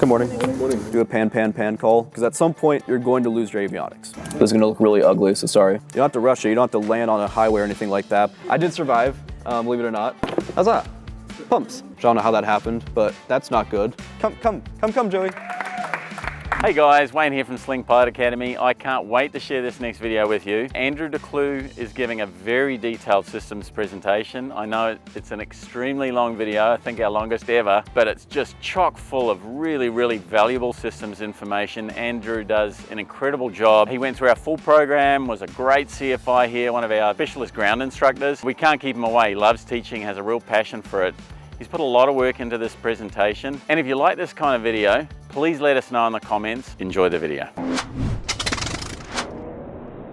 Good morning. Good morning. Do a pan call, because at some point you're going to lose your avionics. This is going to look really ugly, so sorry. You don't have to rush it, you don't have to land on a highway or anything like that. I did survive, believe it or not. How's that? Pumps. I don't know how that happened, but that's not good. Come, Joey. Hey guys, Wayne here from Sling Pilot Academy. I can't wait to share this next video with you. Andrew DeClue is giving a very detailed systems presentation. I know it's an extremely long video, I think our longest ever, but it's just chock full of really valuable systems information. Andrew does an incredible job. He went through our full program, was a great CFI here, one of our specialist ground instructors. We can't keep him away. He loves teaching, has a real passion for it. He's put a lot of work into this presentation. And if you like this kind of video, please let us know in the comments. Enjoy the video.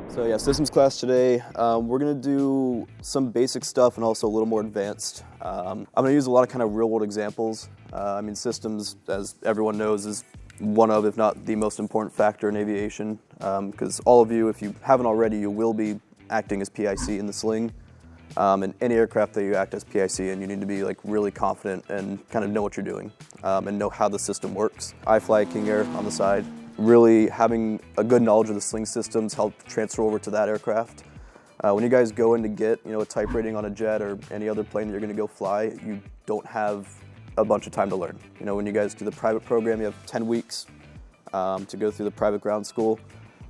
So yeah, systems class today. We're gonna do some basic stuff and also a little more advanced. I'm gonna use a lot of kind of real world examples. I mean, systems, as everyone knows, is one of, if not the most important factor in aviation. Because all of you, if you haven't already, you will be acting as PIC in the Sling. In any aircraft that you act as PIC in, you need to be like really confident and kind of know what you're doing and know how the system works. I fly King Air on the side. Really having a good knowledge of the Sling systems help transfer over to that aircraft. When you guys go in to get a type rating on a jet or any other plane that you're going to go fly, you don't have a bunch of time to learn. When you guys do the private program, you have 10 weeks to go through the private ground school.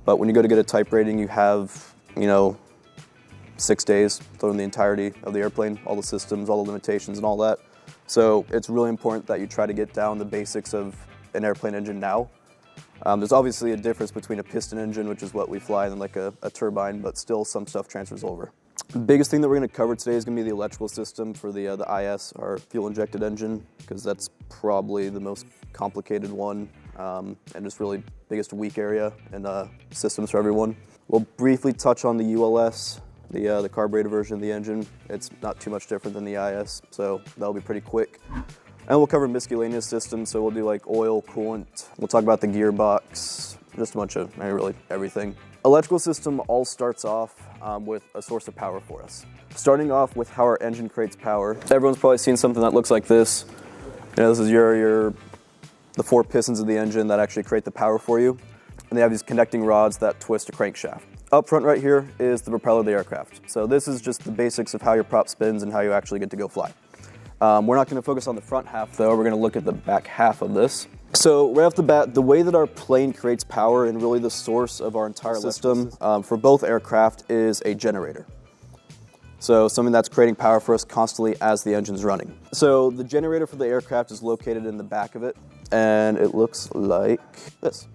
But when you go to get a type rating, you have 6 days to learn the entirety of the airplane, all the systems, all the limitations and all that. So it's really important that you try to get down the basics of an airplane engine now. There's obviously a difference between a piston engine, which is what we fly, and like a turbine, but still some stuff transfers over. The biggest thing that we're going to cover today is going to be the electrical system for the IS, our fuel injected engine, because that's probably the most complicated one and just really biggest weak area in systems for everyone. We'll briefly touch on the ULS, the carburetor version of the engine. It's not too much different than the IS, so that'll be pretty quick. And we'll cover miscellaneous systems, so we'll do like oil, coolant. We'll talk about the gearbox, just a bunch of really everything. Electrical system all starts off with a source of power for us. Starting off with how our engine creates power. Everyone's probably seen something that looks like this. This is the 4 pistons of the engine that actually create the power for you. And they have these connecting rods that twist a crankshaft. Up front right here is the propeller of the aircraft. So this is just the basics of how your prop spins and how you actually get to go fly. We're not going to focus on the front half though, we're going to look at the back half of this. So right off the bat, the way that our plane creates power and really the source of our entire system for both aircraft is a generator. So something that's creating power for us constantly as the engine's running. So the generator for the aircraft is located in the back of it, and it looks like this.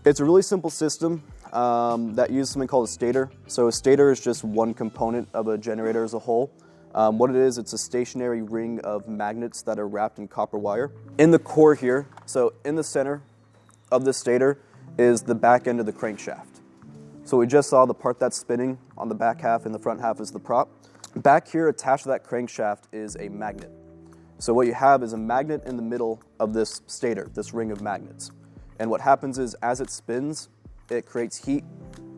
It's a really simple system that uses something called a stator. So a stator is just one component of a generator as a whole. What it is, it's a stationary ring of magnets that are wrapped in copper wire. In the core here, so in the center of the stator is the back end of the crankshaft. So we just saw the part that's spinning on the back half, and the front half is the prop. Back here attached to that crankshaft is a magnet. So what you have is a magnet in the middle of this stator, this ring of magnets. And what happens is as it spins, it creates heat,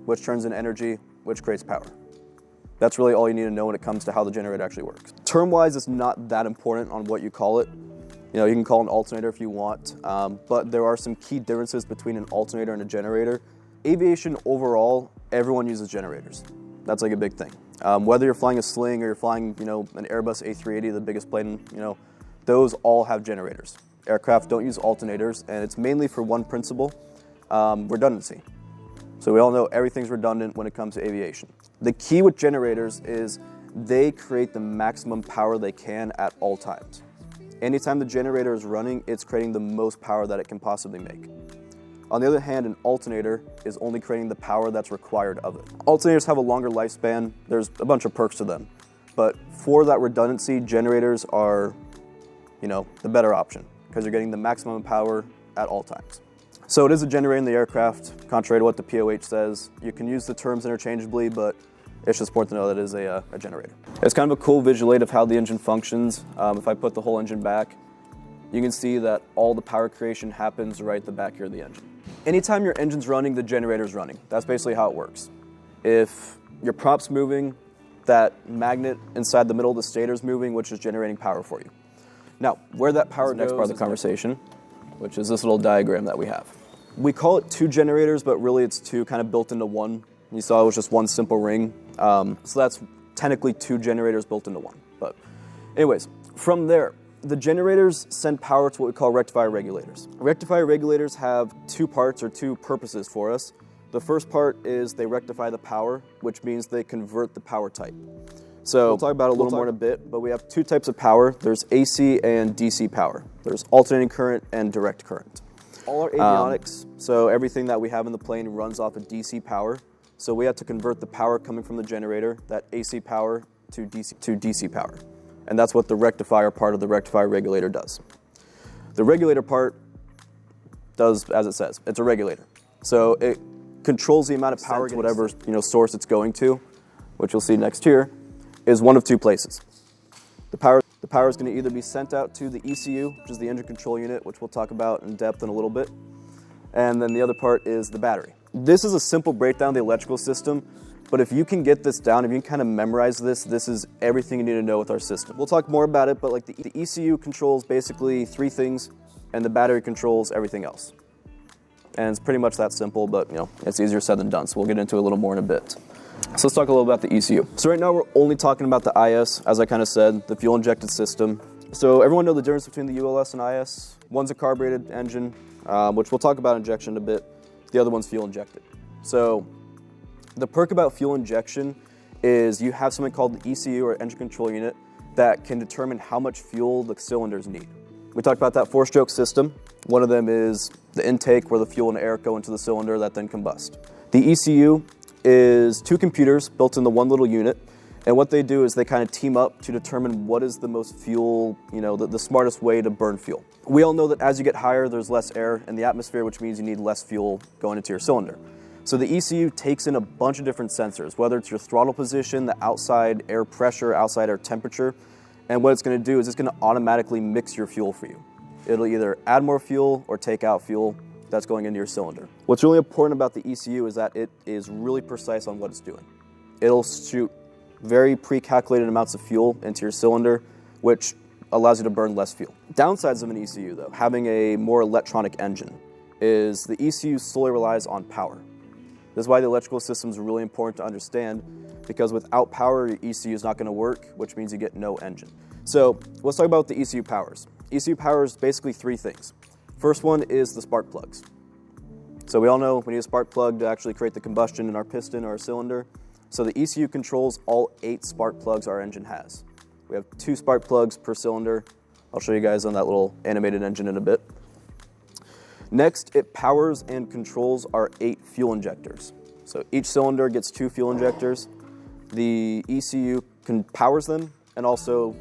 which turns into energy, which creates power. That's really all you need to know when it comes to how the generator actually works. Term-wise, it's not that important on what you call it. You can call it an alternator if you want, but there are some key differences between an alternator and a generator. Aviation overall, everyone uses generators. That's like a big thing. Whether you're flying a Sling or you're flying, an Airbus A380, the biggest plane, those all have generators. Aircraft don't use alternators, and it's mainly for one principle, redundancy. So we all know everything's redundant when it comes to aviation. The key with generators is they create the maximum power they can at all times. Anytime the generator is running, it's creating the most power that it can possibly make. On the other hand, an alternator is only creating the power that's required of it. Alternators have a longer lifespan. There's a bunch of perks to them. But for that redundancy, generators are, the better option because you're getting the maximum power at all times. So it is a generator in the aircraft, contrary to what the POH says. You can use the terms interchangeably, but it's just important to know that it is a generator. It's kind of a cool visual aid of how the engine functions. If I put the whole engine back, you can see that all the power creation happens right at the back here of the engine. Anytime your engine's running, the generator's running. That's basically how it works. If your prop's moving, that magnet inside the middle of the stator's moving, which is generating power for you. Now, where that power next part of the conversation which is this little diagram that we have. We call it two generators, but really it's two kind of built into one. You saw it was just one simple ring. So that's technically two generators built into one. But anyways, from there, the generators send power to what we call rectifier regulators. Rectifier regulators have two parts or two purposes for us. The first part is they rectify the power, which means they convert the power type. So we'll talk about it a little more in a bit, but we have two types of power. There's AC and DC power. There's alternating current and direct current. All our avionics, so everything that we have in the plane runs off of DC power. So we have to convert the power coming from the generator, that AC power, to DC power. And that's what the rectifier part of the rectifier regulator does. The regulator part does as it says. It's a regulator. So it controls the amount of power to whatever source it's going to, which you'll see next here, is one of two places. The power is going to either be sent out to the ECU, which is the engine control unit, which we'll talk about in depth in a little bit, and then the other part is the battery. This is a simple breakdown of the electrical system, but if you can get this down, if you can kind of memorize this, this is everything you need to know with our system. We'll talk more about it, but like the ECU controls basically three things, and the battery controls everything else. And it's pretty much that simple, but it's easier said than done, so we'll get into it a little more in a bit. So let's talk a little about the ECU. So right now we're only talking about the IS, as I kind of said, the fuel injected system. So everyone know the difference between the ULS and IS. One's a carbureted engine, which we'll talk about injection in a bit. The other one's fuel injected. So the perk about fuel injection is you have something called the ECU or engine control unit that can determine how much fuel the cylinders need. We talked about that four-stroke system. One of them is the intake where the fuel and air go into the cylinder that then combust. The ECU is two computers built into one little unit, and what they do is they kind of team up to determine what is the most fuel, the smartest way to burn fuel. We all know that as you get higher, there's less air in the atmosphere, which means you need less fuel going into your cylinder. So the ECU takes in a bunch of different sensors, whether it's your throttle position, the outside air pressure, outside air temperature, and what it's going to do is it's going to automatically mix your fuel for you. It'll either add more fuel or take out fuel that's going into your cylinder. What's really important about the ECU is that it is really precise on what it's doing. It'll shoot very pre-calculated amounts of fuel into your cylinder, which allows you to burn less fuel. Downsides of an ECU, though, having a more electronic engine, is the ECU solely relies on power. This is why the electrical system is really important to understand, because without power, your ECU is not going to work, which means you get no engine. So let's talk about the ECU powers. ECU powers basically three things. First one is the spark plugs. So we all know we need a spark plug to actually create the combustion in our piston or our cylinder. So the ECU controls all 8 spark plugs our engine has. We have 2 spark plugs per cylinder. I'll show you guys on that little animated engine in a bit. Next, it powers and controls our 8 fuel injectors. So each cylinder gets 2 fuel injectors. The ECU powers them and also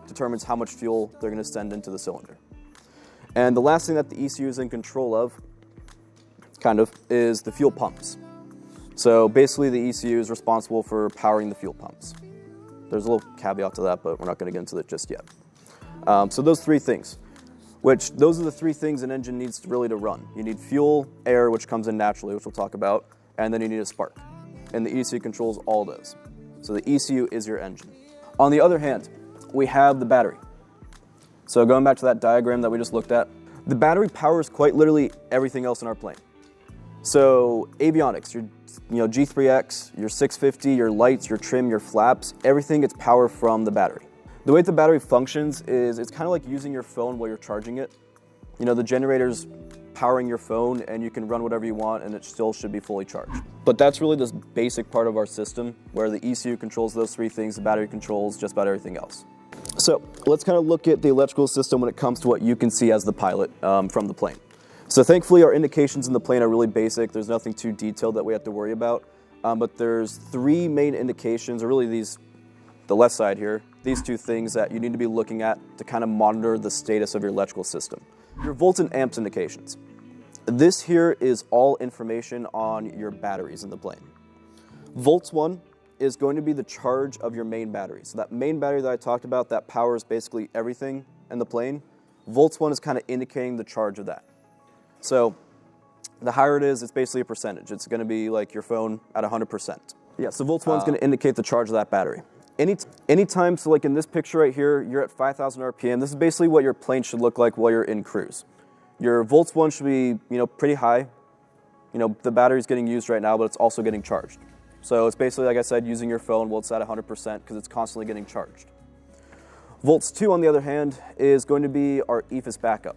determines how much fuel they're going to send into the cylinder. And the last thing that the ECU is in control of, is the fuel pumps. So basically the ECU is responsible for powering the fuel pumps. There's a little caveat to that, but we're not going to get into it just yet. So those 3 things, those are the 3 things an engine needs to run. You need fuel, air, which comes in naturally, which we'll talk about, and then you need a spark. And the ECU controls all those. So the ECU is your engine. On the other hand, we have the battery. So going back to that diagram that we just looked at, the battery powers quite literally everything else in our plane. So avionics, your G3X, your 650, your lights, your trim, your flaps, everything gets power from the battery. The way the battery functions is it's kind of like using your phone while you're charging it. The generator's powering your phone and you can run whatever you want and it still should be fully charged. But that's really this basic part of our system where the ECU controls those 3 things, the battery controls just about everything else. So let's kind of look at the electrical system when it comes to what you can see as the pilot from the plane. So thankfully our indications in the plane are really basic. There's nothing too detailed that we have to worry about. But there's 3 main indications, or really the left side here, these 2 things that you need to be looking at to kind of monitor the status of your electrical system. Your volts and amps indications. This here is all information on your batteries in the plane. Volts 1 is going to be the charge of your main battery. So that main battery that I talked about that powers basically everything in the plane, volts 1 is kind of indicating the charge of that. So the higher it is, it's basically a percentage. It's going to be like your phone at 100%. Yeah, so volts 1 is going to indicate the charge of that battery. Anytime, so like in this picture right here, you're at 5,000 RPM. This is basically what your plane should look like while you're in cruise. Your volts one should be, pretty high. The battery's getting used right now, but it's also getting charged. So it's basically, like I said, using your phone while it's at 100% because it's constantly getting charged. Volts 2, on the other hand, is going to be our EFIS backup.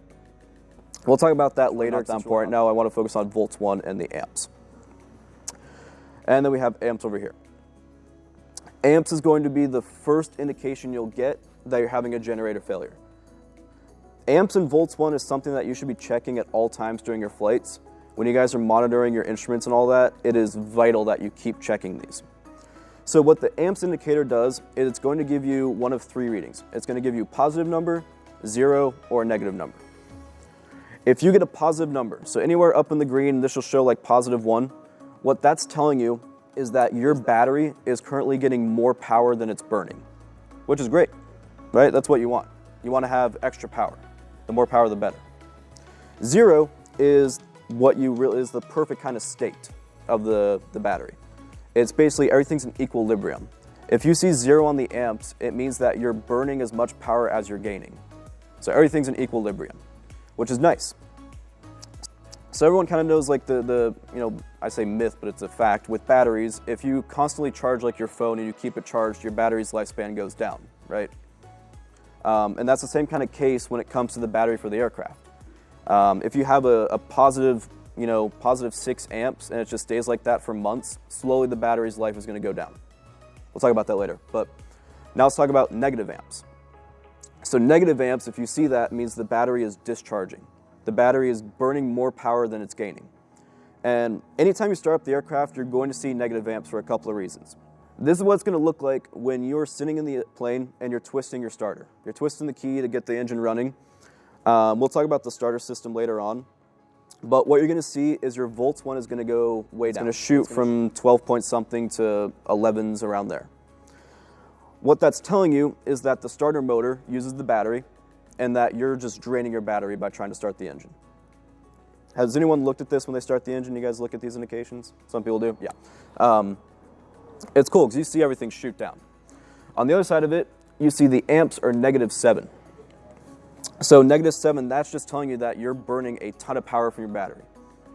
We'll talk about that later. It's important. Now I want to focus on volts 1 and the amps. And then we have amps over here. Amps is going to be the first indication you'll get that you're having a generator failure. Amps and volts 1 is something that you should be checking at all times during your flights. When you guys are monitoring your instruments and all that, it is vital that you keep checking these. So what the amps indicator does is it's going to give you one of 3 readings. It's going to give you a positive number, 0, or a negative number. If you get a positive number, so anywhere up in the green, this will show like positive 1, what that's telling you is that your battery is currently getting more power than it's burning, which is great, right? That's what you want. You want to have extra power. The more power, the better. 0 is is the perfect kind of state of the battery. It's basically everything's in equilibrium. If you see 0 on the amps, it means that you're burning as much power as you're gaining. So everything's in equilibrium, which is nice. So everyone kind of knows like I say myth, but it's a fact with batteries. If you constantly charge like your phone and you keep it charged, your battery's lifespan goes down, right? And that's the same kind of case when it comes to the battery for the aircraft. If you have a positive, positive 6 amps and it just stays like that for months, slowly the battery's life is going to go down. We'll talk about that later. But now let's talk about negative amps. So negative amps, if you see that, means the battery is discharging. The battery is burning more power than it's gaining. And anytime you start up the aircraft, you're going to see negative amps for a couple of reasons. This is what it's going to look like when you're sitting in the plane and you're twisting your starter. You're twisting the key to get the engine running. We'll talk about the starter system later on. But what you're going to see is your volts 1 is going to go way down. It's going to shoot from 12 point something to 11s around there. What that's telling you is that the starter motor uses the battery and that you're just draining your battery by trying to start the engine. Has anyone looked at this when they start the engine? You guys look at these indications? Some people do? Yeah. It's cool because you see everything shoot down. On the other side of it, you see the amps are -7. So -7, that's just telling you that you're burning a ton of power from your battery.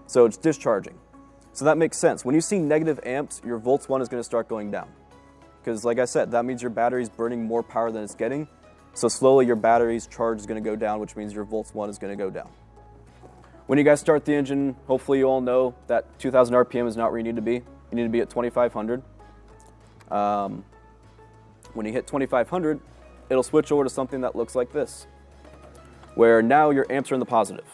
So it's discharging. So that makes sense. When you see negative amps, your volts 1 is going to start going down. Because like I said, that means your battery's burning more power than it's getting. So slowly your battery's charge is going to go down, which means your volts 1 is going to go down. When you guys start the engine, hopefully you all know that 2,000 RPM is not where you need to be. You need to be at 2,500. When you hit 2,500, it'll switch over to something that looks like this, where now your amps are in the positive.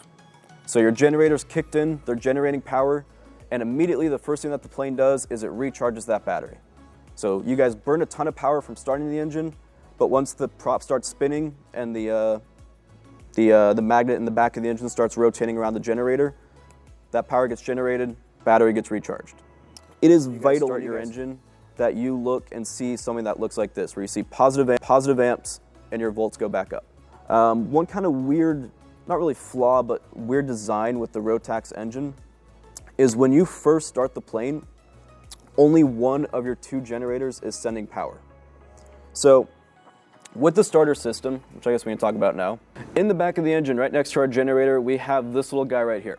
So your generator's kicked in, they're generating power, and immediately the first thing that the plane does is it recharges that battery. So you guys burn a ton of power from starting the engine, but once the prop starts spinning and the magnet in the back of the engine starts rotating around the generator, that power gets generated, battery gets recharged. It is vital in your engine that you look and see something that looks like this, where you see positive amps and your volts go back up. One kind of weird, not really flaw, but weird design with the Rotax engine is when you first start the plane, only one of your 2 generators is sending power. So with the starter system, which I guess we can talk about now, in the back of the engine, right next to our generator, we have this little guy right here.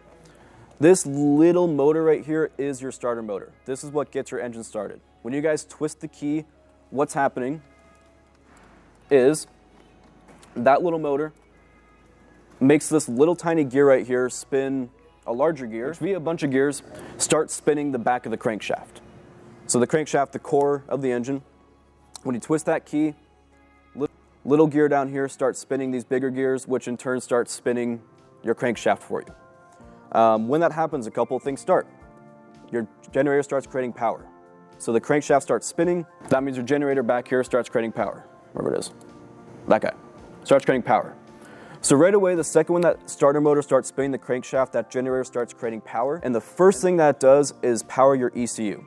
This little motor right here is your starter motor. This is what gets your engine started. When you guys twist the key, what's happening is that little motor makes this little tiny gear right here spin a larger gear, which via a bunch of gears starts spinning the back of the crankshaft. So the crankshaft, the core of the engine, when you twist that key, little gear down here starts spinning these bigger gears, which in turn starts spinning your crankshaft for you. When that happens, a couple of things start. Your generator starts creating power. So the crankshaft starts spinning. That means your generator back here starts creating power. Wherever it is. That guy. Starts creating power. So right away, the second one that starter motor starts spinning the crankshaft, that generator starts creating power. And the first thing that does is power your ECU.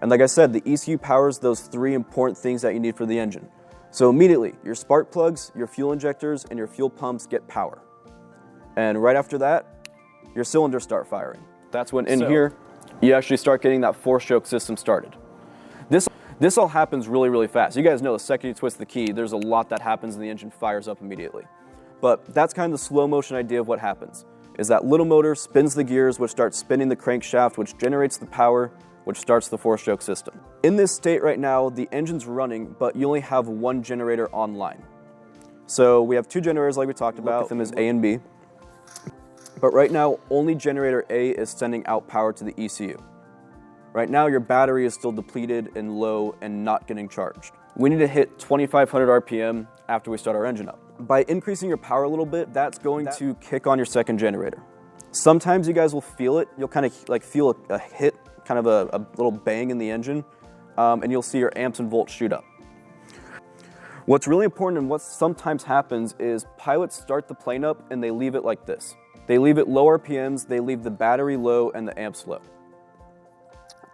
And like I said, the ECU powers those 3 important things that you need for the engine. So immediately, your spark plugs, your fuel injectors, and your fuel pumps get power. And right after that, your cylinders start firing. That's when in here, you actually start getting that 4-stroke system started. This all happens really, really fast. You guys know the second you twist the key, there's a lot that happens and the engine fires up immediately. But that's kind of the slow motion idea of what happens. is that little motor spins the gears, which starts spinning the crankshaft, which generates the power, which starts the 4-stroke system. In this state right now, the engine's running, but you only have one generator online. So we have 2 generators like we talked about, them as A and B. But right now, only generator A is sending out power to the ECU. Right now, your battery is still depleted and low and not getting charged. We need to hit 2,500 RPM after we start our engine up. By increasing your power a little bit, that's going to kick on your second generator. Sometimes you guys will feel it. You'll kind of like feel a hit, kind of a little bang in the engine, and you'll see your amps and volts shoot up. What's really important and what sometimes happens is pilots start the plane up and they leave it like this. They leave it low RPMs, they leave the battery low and the amps low.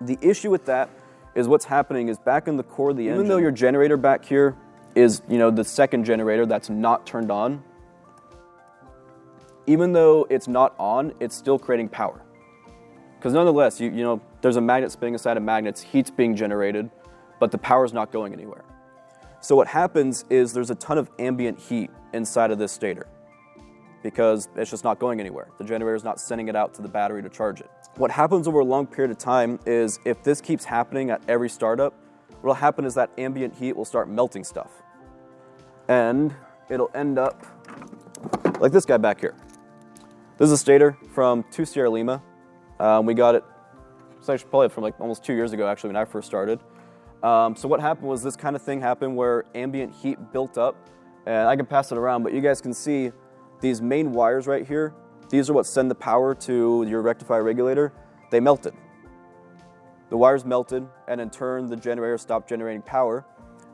The issue with that is what's happening is back in the core of the engine, even though your generator back here is, the second generator that's not turned on, even though it's not on, it's still creating power. Because nonetheless, there's a magnet spinning inside of magnets, heat's being generated, but the power's not going anywhere. So what happens is there's a ton of ambient heat inside of this stator because it's just not going anywhere. The generator's not sending it out to the battery to charge it. What happens over a long period of time is if this keeps happening at every startup, what'll happen is that ambient heat will start melting stuff. And it'll end up like this guy back here. This is a stator from 2 Sierra Lima. We got it, it's actually probably from like almost 2 years ago actually when I first started. So what happened was this kind of thing happened where ambient heat built up, and I can pass it around, but you guys can see these main wires right here. These are what send the power to your rectifier regulator. They melted. The wires melted, and in turn, the generator stopped generating power,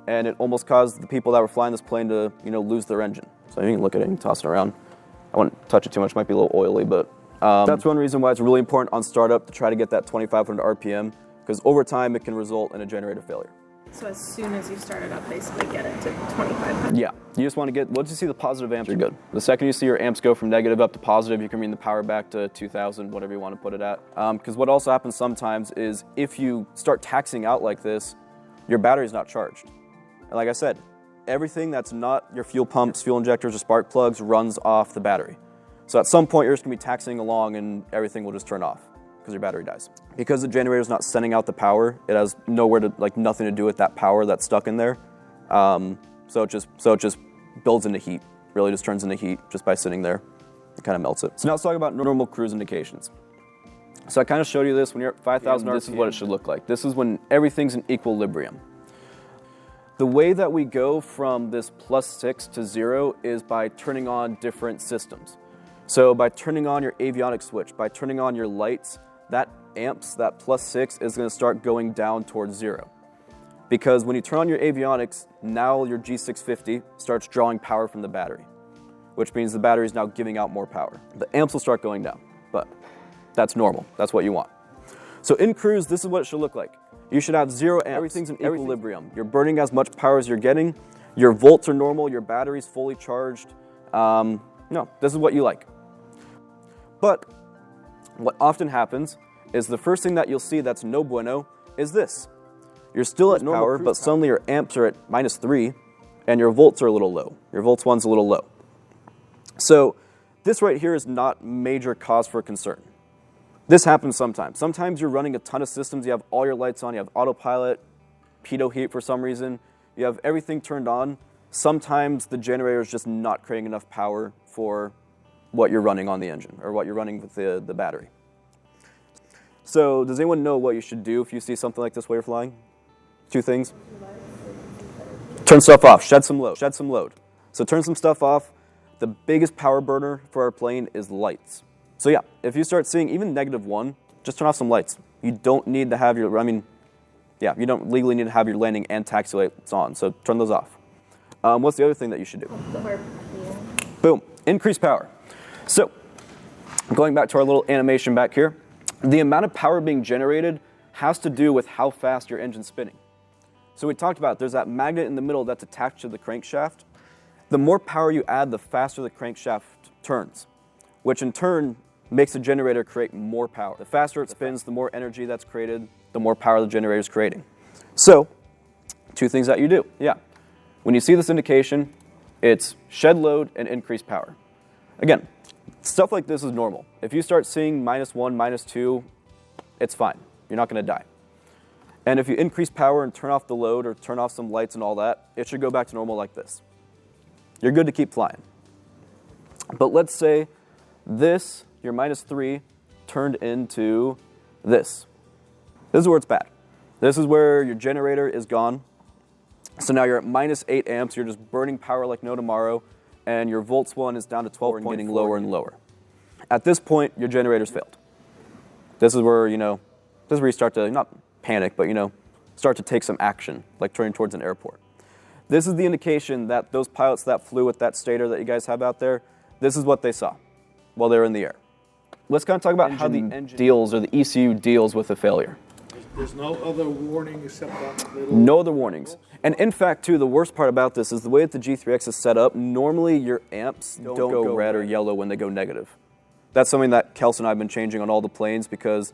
and it almost caused the people that were flying this plane to, lose their engine. So you can look at it and toss it around. I wouldn't touch it too much, it might be a little oily, but that's one reason why it's really important on startup to try to get that 2,500 RPM, because over time it can result in a generator failure. So as soon as you start it up, basically get it to 2,500? Yeah, you just want to get, once you see the positive amps, you're good. The second you see your amps go from negative up to positive, you can bring the power back to 2,000, whatever you want to put it at. Because what also happens sometimes is if you start taxing out like this, your battery's not charged. And like I said, everything that's not your fuel pumps, fuel injectors, or spark plugs runs off the battery. So at some point you're just going to be taxiing along and everything will just turn off because your battery dies. Because the generator's not sending out the power, it has nowhere to, nothing to do with that power that's stuck in there. So it just builds into heat, really just turns into heat just by sitting there. It kind of melts it. So now let's talk about normal cruise indications. So I kind of showed you this when you're at 5,000 RPM. This is what it should look like. This is when everything's in equilibrium. The way that we go from this +6 to 0 is by turning on different systems. So by turning on your avionics switch, by turning on your lights, that amps, that +6 is going to start going down towards 0. Because when you turn on your avionics, now your G650 starts drawing power from the battery, which means the battery is now giving out more power. The amps will start going down, but that's normal. That's what you want. So in cruise, this is what it should look like. You should have 0 amps. Everything's in equilibrium. You're burning as much power as you're getting. Your volts are normal. Your battery's fully charged. No, this is what you like. But what often happens is the first thing that you'll see that's no bueno is this. You're still at normal power, but suddenly your amps are at -3 and your volts are a little low. Your volts one's a little low. So this right here is not major cause for concern. This happens sometimes. Sometimes you're running a ton of systems, you have all your lights on, you have autopilot, pitot heat for some reason, you have everything turned on. Sometimes the generator is just not creating enough power for what you're running on the engine or what you're running with the battery. So does anyone know what you should do if you see something like this while you're flying? 2 things. Turn stuff off, shed some load. So turn some stuff off. The biggest power burner for our plane is lights. So yeah, if you start seeing even -1, just turn off some lights. You don't need to have your, you don't legally need to have your landing and taxi lights on, so turn those off. What's the other thing that you should do? Boom, increase power. So, going back to our little animation back here, the amount of power being generated has to do with how fast your engine's spinning. So we talked about there's that magnet in the middle that's attached to the crankshaft. The more power you add, the faster the crankshaft turns, which in turn makes the generator create more power. The faster it spins, the more energy that's created, the more power the generator is creating. So, 2 things that you do. Yeah, when you see this indication, it's shed load and increase power. Again, Stuff like this is normal. If you start seeing -1, -2, it's fine. You're not going to die. And if you increase power and turn off the load or turn off some lights and all that, it should go back to normal like this. You're good to keep flying. But let's say this, your -3, turned into this. This is where it's bad. This is where your generator is gone. So now you're at -8 amps, you're just burning power like no tomorrow, and your volts one is down to 12 and getting lower and lower. At this point, your generator's failed. This is where, this is where you start to, not panic, but, start to take some action, like turning towards an airport. This is the indication that those pilots that flew with that stator that you guys have out there, this is what they saw while they were in the air. Let's kind of talk about how the engine deals, or the ECU deals with a failure. There's no other warning except that little... No other warnings. And in fact, too, the worst part about this is the way that the G3X is set up, normally your amps don't go red or yellow when they go negative. That's something that Kelsey and I have been changing on all the planes because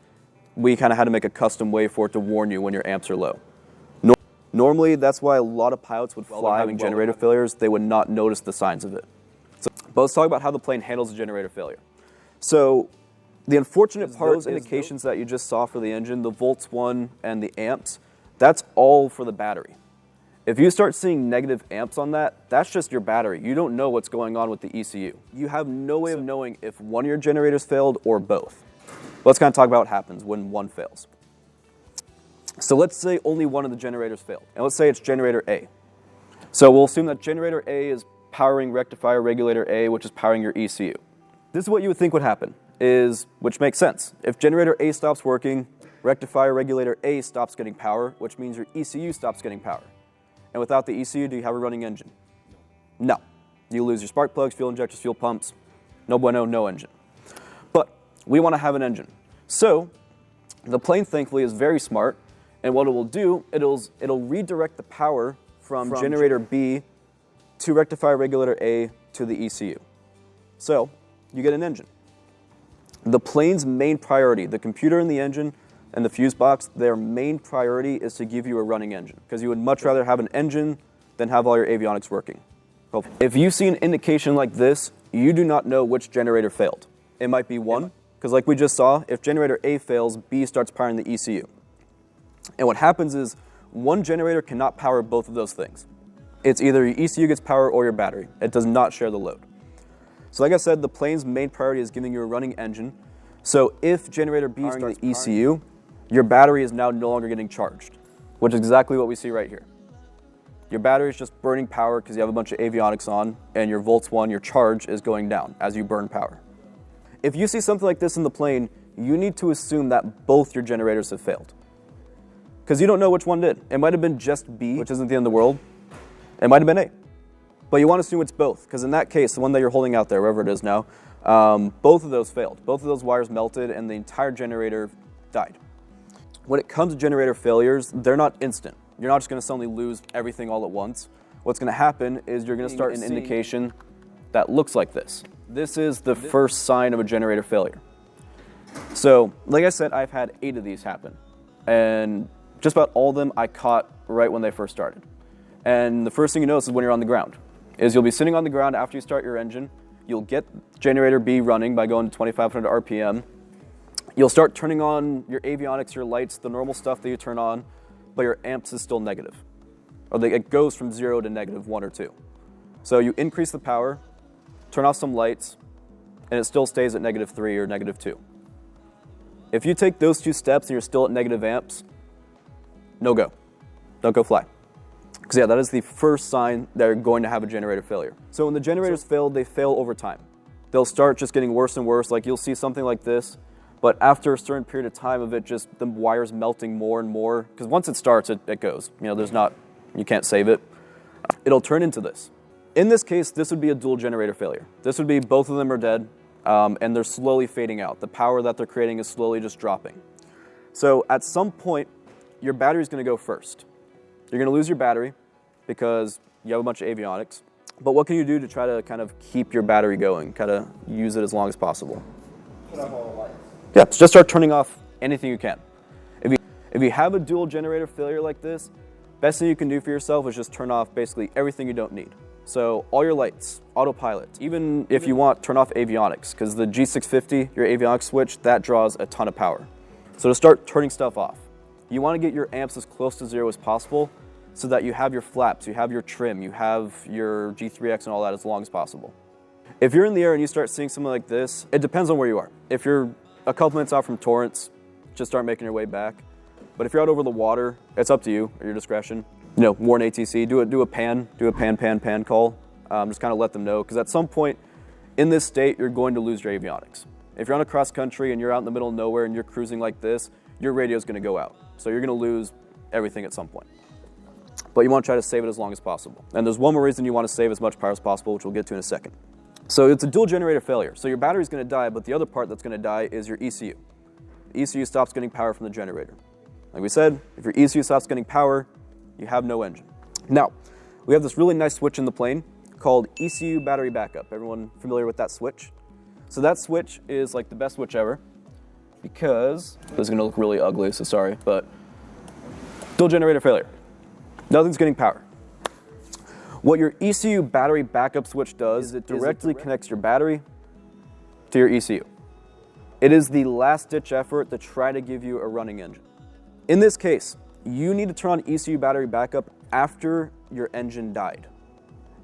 we kind of had to make a custom way for it to warn you when your amps are low. Normally, that's why a lot of pilots would fly having generator failures. They would not notice the signs of it. But let's talk about how the plane handles a generator failure. So the unfortunate part is those indications that you just saw for the engine, the volts one and the amps, that's all for the battery. If you start seeing negative amps on that, that's just your battery. You don't know what's going on with the ECU. You have no way of knowing if one of your generators failed or both. Let's kind of talk about what happens when one fails. So let's say only one of the generators failed, and let's say it's generator A. So we'll assume that generator A is powering rectifier regulator A, which is powering your ECU. This is what you would think would happen, which makes sense. If generator A stops working, rectifier regulator A stops getting power, which means your ECU stops getting power. And without the ECU, do you have a running engine? No. You lose your spark plugs, fuel injectors, fuel pumps. No bueno, no engine. But we want to have an engine. So the plane, thankfully, is very smart. And what it will do, it'll redirect the power from generator B to rectifier regulator A to the ECU. So you get an engine. The plane's main priority, the computer in the engine and the fuse box, their main priority is to give you a running engine, because you would much rather have an engine than have all your avionics working. If you see an indication like this, you do not know which generator failed. It might be one, because like we just saw, if generator A fails, B starts powering the ECU. And what happens is one generator cannot power both of those things. It's either your ECU gets power or your battery. It does not share the load. So like I said, the plane's main priority is giving you a running engine. So if generator B starts the ECU, your battery is now no longer getting charged, which is exactly what we see right here. Your battery is just burning power because you have a bunch of avionics on, and your volts one, your charge, is going down as you burn power. If you see something like this in the plane, you need to assume that both your generators have failed, because you don't know which one did. It might have been just B, which isn't the end of the world. It might have been A. But you want to assume it's both, because in that case, the one that you're holding out there, wherever it is now, both of those failed. Both of those wires melted and the entire generator died. When it comes to generator failures, they're not instant. You're not just going to suddenly lose everything all at once. What's going to happen is you're going to start an indication that looks like this. This is the first sign of a generator failure. So, like I said, I've had 8 of these happen. And just about all of them I caught right when they first started. And the first thing you notice is when you're on the ground, is you'll be sitting on the ground after you start your engine. You'll get generator B running by going to 2,500 RPM. You'll start turning on your avionics, your lights, the normal stuff that you turn on, but your amps is still negative. Or it goes from 0 to -1 or 2. So you increase the power, turn off some lights, and it still stays at -3 or -2. If you take those 2 steps and you're still at negative amps, no go. Don't go fly. Because yeah, that is the first sign that you're going to have a generator failure. So when the generators fail, they fail over time. They'll start just getting worse and worse. Like you'll see something like this, but after a certain period of time of it, just the wires melting more and more. Because once it starts, it goes. You can't save it. It'll turn into this. In this case, this would be a dual generator failure. This would be both of them are dead, and they're slowly fading out. The power that they're creating is slowly just dropping. So at some point, your battery's going to go first. You're going to lose your battery because you have a bunch of avionics. But what can you do to try to kind of keep your battery going, kind of use it as long as possible? Put up all the lights. Yeah, just start turning off anything you can. If you have a dual generator failure like this, best thing you can do for yourself is just turn off basically everything you don't need. So all your lights, autopilot, even if you want, turn off avionics, because the G650, your avionics switch, that draws a ton of power. So to start turning stuff off, you want to get your amps as close to 0 as possible so that you have your flaps, you have your trim, you have your G3X and all that as long as possible. If you're in the air and you start seeing something like this, it depends on where you are. If you're a couple minutes out from Torrance, just start making your way back. But if you're out over the water, it's up to you, at your discretion. You know, warn ATC, do a pan call. Just kind of let them know, because at some point in this state, you're going to lose your avionics. If you're on a cross country and you're out in the middle of nowhere and you're cruising like this, your radio's going to go out. So you're going to lose everything at some point. But you want to try to save it as long as possible. And there's one more reason you want to save as much power as possible, which we'll get to in a second. So it's a dual generator failure. So your battery's going to die, but the other part that's going to die is your ECU. The ECU stops getting power from the generator. Like we said, if your ECU stops getting power, you have no engine. Now, we have this really nice switch in the plane called ECU battery backup. Everyone familiar with that switch? So that switch is like the best switch ever, because this is going to look really ugly, so sorry, but dual generator failure. Nothing's getting power. What your ECU battery backup switch does is it directly connects your battery to your ECU. It is the last-ditch effort to try to give you a running engine. In this case, you need to turn on ECU battery backup after your engine died.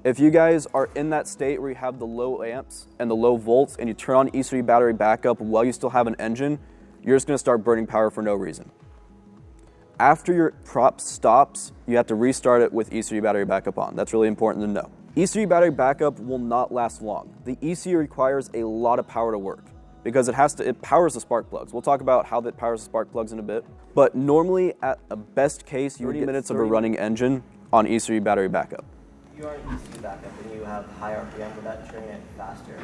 If you guys are in that state where you have the low amps and the low volts and you turn on ECU battery backup while you still have an engine, you're just going to start burning power for no reason. After your prop stops, you have to restart it with ECU battery backup on. That's really important to know. ECU battery backup will not last long. The ECU requires a lot of power to work because it powers the spark plugs. We'll talk about how that powers the spark plugs in a bit. But normally, at a best case, you would get 30 minutes of a running engine on ECU battery backup. You are in ECU backup and you have high RPM, would that turn it faster?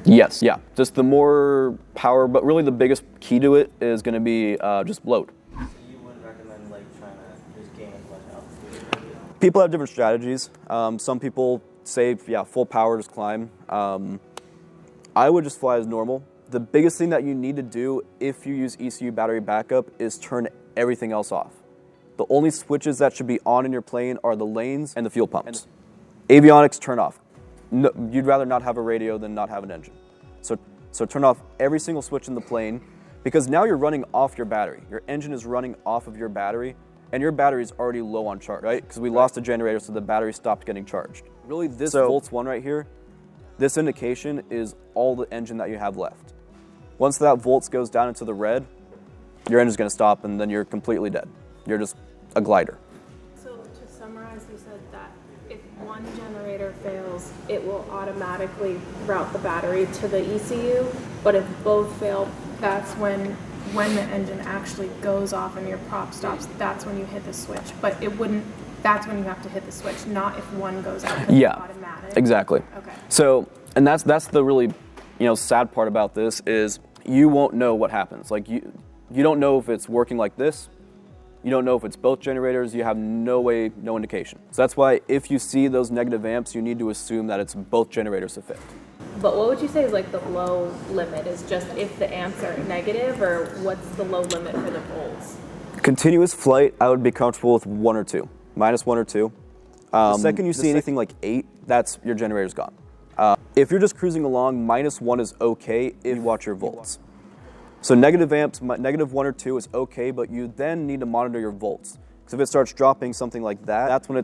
Yes, yeah. Just the more power, but really the biggest key to it is going to be just load. So you wouldn't recommend like trying to just gain as much altitude? People have different strategies. Some people say, yeah, full power, just climb. I would just fly as normal. The biggest thing that you need to do if you use ECU battery backup is turn everything else off. The only switches that should be on in your plane are the lanes and the fuel pumps. Avionics, turn off. No, you'd rather not have a radio than not have an engine. So turn off every single switch in the plane, because now you're running off your battery. Your engine is running off of your battery, and your battery is already low on charge, right? Because we lost the generator, so the battery stopped getting charged. Really, this volts 1 right here, this indication is all the engine that you have left. Once that volts goes down into the red, your engine's going to stop, and then you're completely dead. You're just a glider. So to summarize, you said that if one generator fails, it will automatically route the battery to the ECU, but if both fail, that's when the engine actually goes off and your prop stops, that's when you hit the switch. But it wouldn't, that's when you have to hit the switch, not if one goes out. Yeah, automatic. exactly. Okay. So, and that's the really, sad part about this is you won't know what happens. Like you don't know if it's working like this. You don't know if it's both generators. You have no indication. So that's why if you see those negative amps, you need to assume that it's both generators have failed. But what would you say is like the low limit? Is just if the amps are negative, or what's the low limit for the volts? Continuous flight, I would be comfortable with 1 or 2, -1 or 2. The second you see anything like 8, that's your generator's gone. If you're just cruising along, -1 is okay if you watch your volts. So negative amps, -1 or 2 is okay, but you then need to monitor your volts. Because if it starts dropping something like that, that's when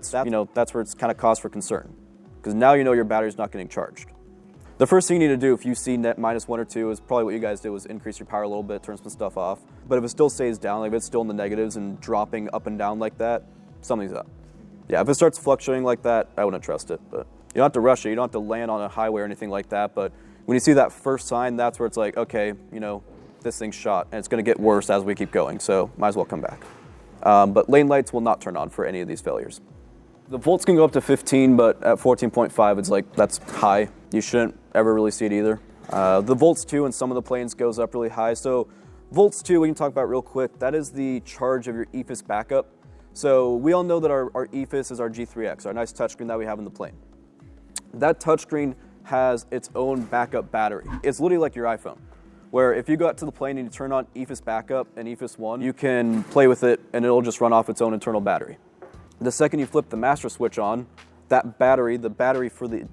that's where it's kind of cause for concern. Because now you know your battery's not getting charged. The first thing you need to do if you see net -1 or 2 is probably what you guys did, was increase your power a little bit, turn some stuff off. But if it still stays down, like if it's still in the negatives and dropping up and down like that, something's up. Yeah, if it starts fluctuating like that, I wouldn't trust it. But you don't have to rush it. You don't have to land on a highway or anything like that. But when you see that first sign, that's where it's like, okay, this thing's shot, and it's going to get worse as we keep going. So might as well come back. But lane lights will not turn on for any of these failures. The volts can go up to 15, but at 14.5, it's like, that's high. You shouldn't ever really see it either. The volts 2 in some of the planes goes up really high. So volts 2, we can talk about real quick. That is the charge of your EFIS backup. So we all know that our EFIS is our G3X, our nice touchscreen that we have in the plane. That touchscreen has its own backup battery. It's literally like your iPhone, where if you go out to the plane and you turn on EFIS backup and EFIS 1, you can play with it and it'll just run off its own internal battery. The second you flip the master switch on, that battery, the battery for the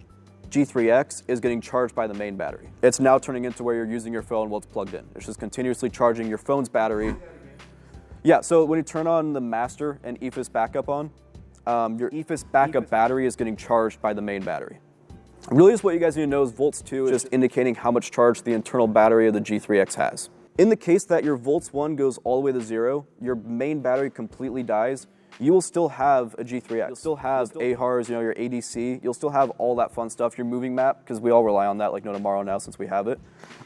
G3X, is getting charged by the main battery. It's now turning into where you're using your phone while it's plugged in. It's just continuously charging your phone's battery. Yeah, so when you turn on the master and EFIS backup on, your EFIS backup battery is getting charged by the main battery. Really, just what you guys need to know is volts 2 is just indicating how much charge the internal battery of the G3X has. In the case that your volts 1 goes all the way to 0, your main battery completely dies, you will still have a G3X. You'll still have AHRS, your ADC. You'll still have all that fun stuff, your moving map, because we all rely on that like no tomorrow now since we have it.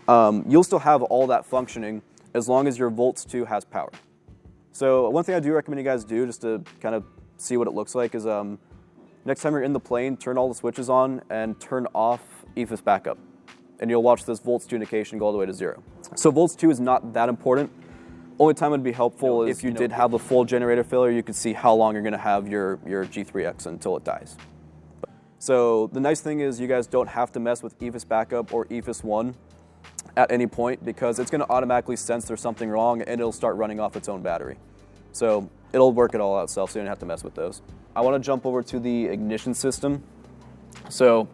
You'll still have all that functioning as long as your volts 2 has power. So one thing I do recommend you guys do, just to kind of see what it looks like, is next time you're in the plane, turn all the switches on and turn off EFIS backup. And you'll watch this volts 2 indication go all the way to 0. So volts 2 is not that important. Only time it'd be helpful is if you did have a full generator failure, you could see how long you're gonna have your G3X until it dies. So the nice thing is you guys don't have to mess with EFIS backup or EFIS 1 at any point, because it's gonna automatically sense there's something wrong and it'll start running off its own battery. So it'll work it all out itself, so you don't have to mess with those. I want to jump over to the ignition system. So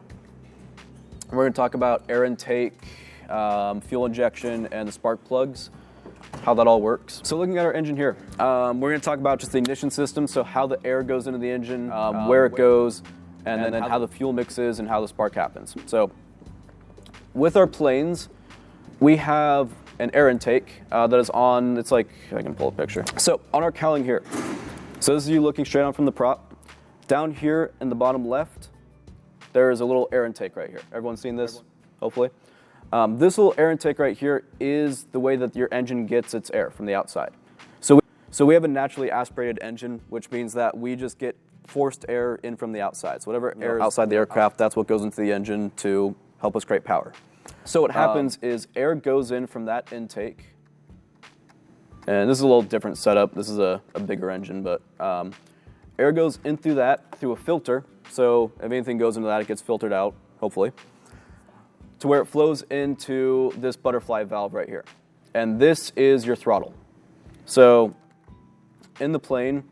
we're going to talk about air intake, fuel injection, and the spark plugs, how that all works. So looking at our engine here, we're going to talk about just the ignition system, so how the air goes into the engine, where it goes, and then how the fuel mixes and how the spark happens. So with our planes, we have an air intake that is on, it's like, I can pull a picture. So on our cowling here, so this is you looking straight on from the prop. Down here in the bottom left, there is a little air intake right here. Everyone's seen this, hopefully? This little air intake right here is the way that your engine gets its air from the outside. So we have a naturally aspirated engine, which means that we just get forced air in from the outside. So whatever air is outside the aircraft, that's what goes into the engine to help us create power. So what happens is air goes in from that intake, and this is a little different setup. This is a bigger engine, but air goes in through that, through a filter. So if anything goes into that, it gets filtered out, hopefully, to where it flows into this butterfly valve right here. And this is your throttle. So in the plane,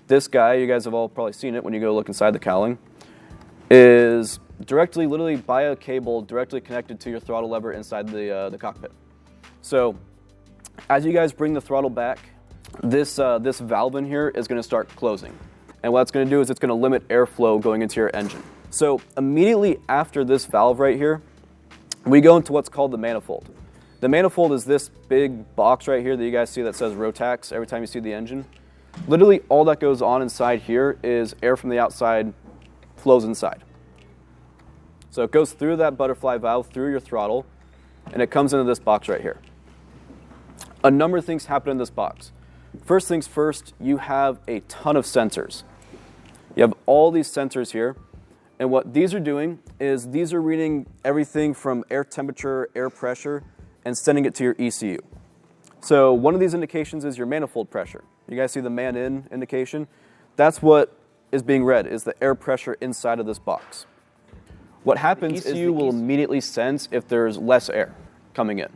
this guy, you guys have all probably seen it when you go look inside the cowling, is directly, literally by a cable, directly connected to your throttle lever inside the cockpit. So as you guys bring the throttle back, this valve in here is going to start closing. And what it's going to do is it's going to limit airflow going into your engine. So immediately after this valve right here, we go into what's called the manifold. The manifold is this big box right here that you guys see that says Rotax every time you see the engine. Literally all that goes on inside here is air from the outside flows inside. So it goes through that butterfly valve, through your throttle, and it comes into this box right here. A number of things happen in this box. First things first, you have a ton of sensors. You have all these sensors here, and what these are doing is these are reading everything from air temperature, air pressure, and sending it to your ECU. So one of these indications is your manifold pressure. You guys see the man in indication? That's what is being read, is the air pressure inside of this box. What happens is the ECU will immediately sense if there's less air coming in.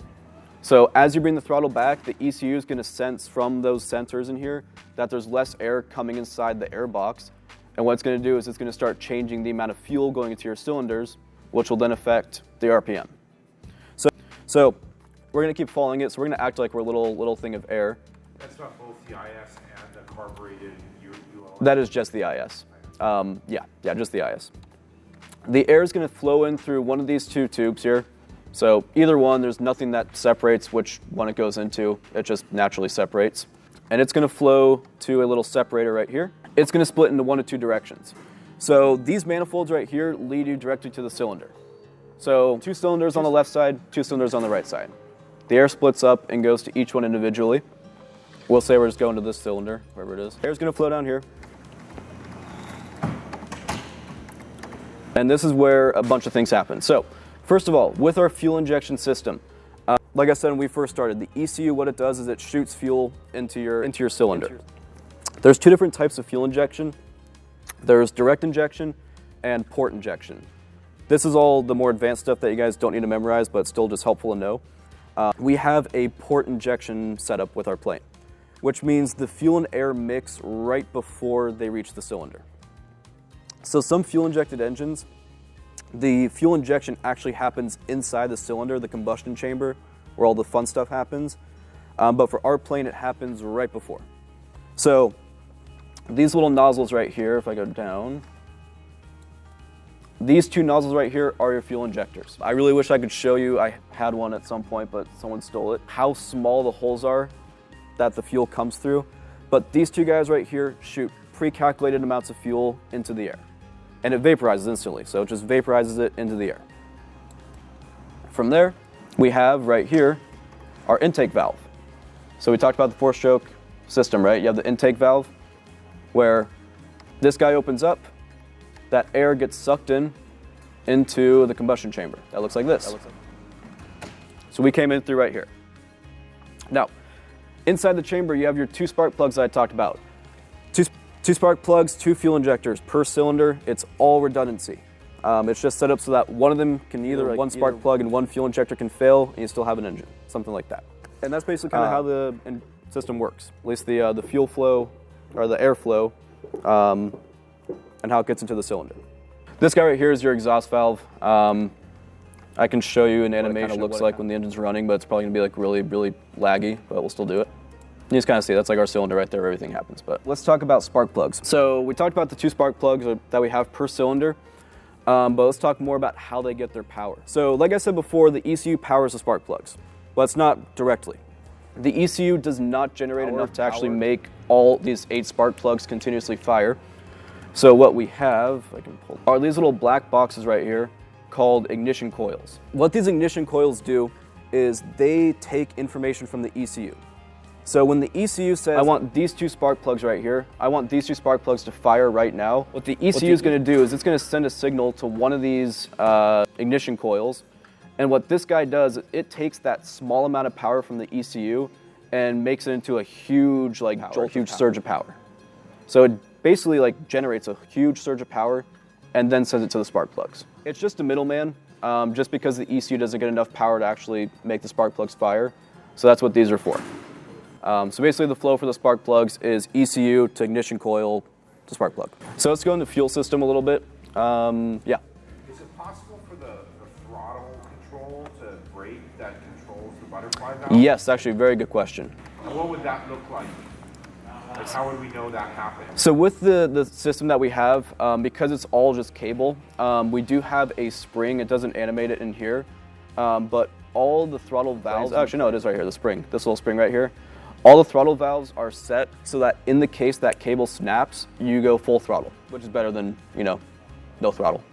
So as you bring the throttle back, the ECU is going to sense from those sensors in here that there's less air coming inside the air box. And what it's going to do is it's going to start changing the amount of fuel going into your cylinders, which will then affect the RPM. So we're going to keep following it. So we're going to act like we're a little thing of air. That's not both the IS and the carbureted ULS? That is just the IS. Yeah, just the IS. The air is going to flow in through one of these two tubes here. So either one, there's nothing that separates which one it goes into. It just naturally separates. And it's going to flow to a little separator right here. It's going to split into one of two directions. So these manifolds right here lead you directly to the cylinder. So 2 cylinders on the left side, 2 cylinders on the right side. The air splits up and goes to each one individually. We'll say we're just going to this cylinder, wherever it is. Air's going to flow down here. And this is where a bunch of things happen. So first of all, with our fuel injection system, like I said when we first started, the ECU, what it does is it shoots fuel into your cylinder. There's 2 different types of fuel injection. There's direct injection and port injection. This is all the more advanced stuff that you guys don't need to memorize, but still just helpful to know. We have a port injection setup with our plane, which means the fuel and air mix right before they reach the cylinder. So some fuel injected engines, the fuel injection actually happens inside the cylinder, the combustion chamber, where all the fun stuff happens. But for our plane, it happens right before. So these little nozzles right here, if I go down, these two nozzles right here are your fuel injectors. I really wish I could show you. I had one at some point, but someone stole it. How small the holes are that the fuel comes through. But these two guys right here shoot pre-calculated amounts of fuel into the air. And it vaporizes instantly, so it just vaporizes it into the air. From there, we have right here our intake valve. So we talked about the 4-stroke system, right? You have the intake valve where this guy opens up, that air gets sucked into the combustion chamber. That looks like this. So we came in through right here. Now, inside the chamber, you have your 2 spark plugs that I talked about. Two spark plugs, 2 fuel injectors per cylinder. It's all redundancy. It's just set up so that one of them can either one spark plug and one fuel injector can fail, and you still have an engine, something like that. And that's basically kind of how the system works. At least the fuel flow or the airflow, and how it gets into the cylinder. This guy right here is your exhaust valve. I can show you an animation what it looks like when the engine's running, but it's probably gonna be like really, really laggy, but we'll still do it. You just kind of see that's like our cylinder right there where everything happens. But let's talk about spark plugs. So we talked about the 2 spark plugs that we have per cylinder, but let's talk more about how they get their power. So like I said before, the ECU powers the spark plugs, but it's not directly. The ECU does not generate enough to actually make all these 8 spark plugs continuously fire. So what we have, I can pull, are these little black boxes right here called ignition coils. What these ignition coils do is they take information from the ECU. So when the ECU says, I want these 2 spark plugs right here, I want these 2 spark plugs to fire right now, what the ECU is going to do is it's going to send a signal to one of these ignition coils. And what this guy does, it takes that small amount of power from the ECU and makes it into a huge, huge surge of power. So it basically generates a huge surge of power and then sends it to the spark plugs. It's just a middleman, just because the ECU doesn't get enough power to actually make the spark plugs fire. So that's what these are for. So basically the flow for the spark plugs is ECU to ignition coil to spark plug. So let's go into fuel system a little bit. Yeah. Is it possible for the throttle control to break that controls the butterfly valve? Yes, actually, very good question. And what would that look like? Like how would we know that happened? So with the system that we have, because it's all just cable, we do have a spring. It doesn't animate it in here, but all the throttle valves, actually no, it is right here, the spring, this little spring right here. All the throttle valves are set so that in the case that cable snaps, you go full throttle, which is better than, no throttle.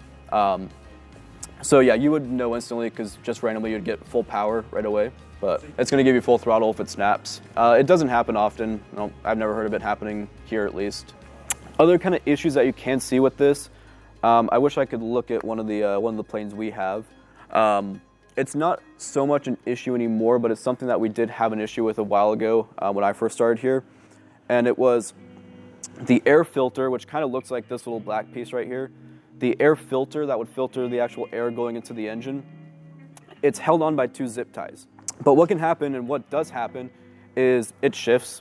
So yeah, you would know instantly because just randomly you'd get full power right away, but it's gonna give you full throttle if it snaps. It doesn't happen often. I've never heard of it happening here at least. Other kind of issues that you can see with this, I wish I could look at one of the planes we have. It's not so much an issue anymore, but it's something that we did have an issue with a while ago when I first started here. And it was the air filter, which kind of looks like this little black piece right here. The air filter that would filter the actual air going into the engine, it's held on by 2 zip ties. But what can happen, and what does happen, is it shifts.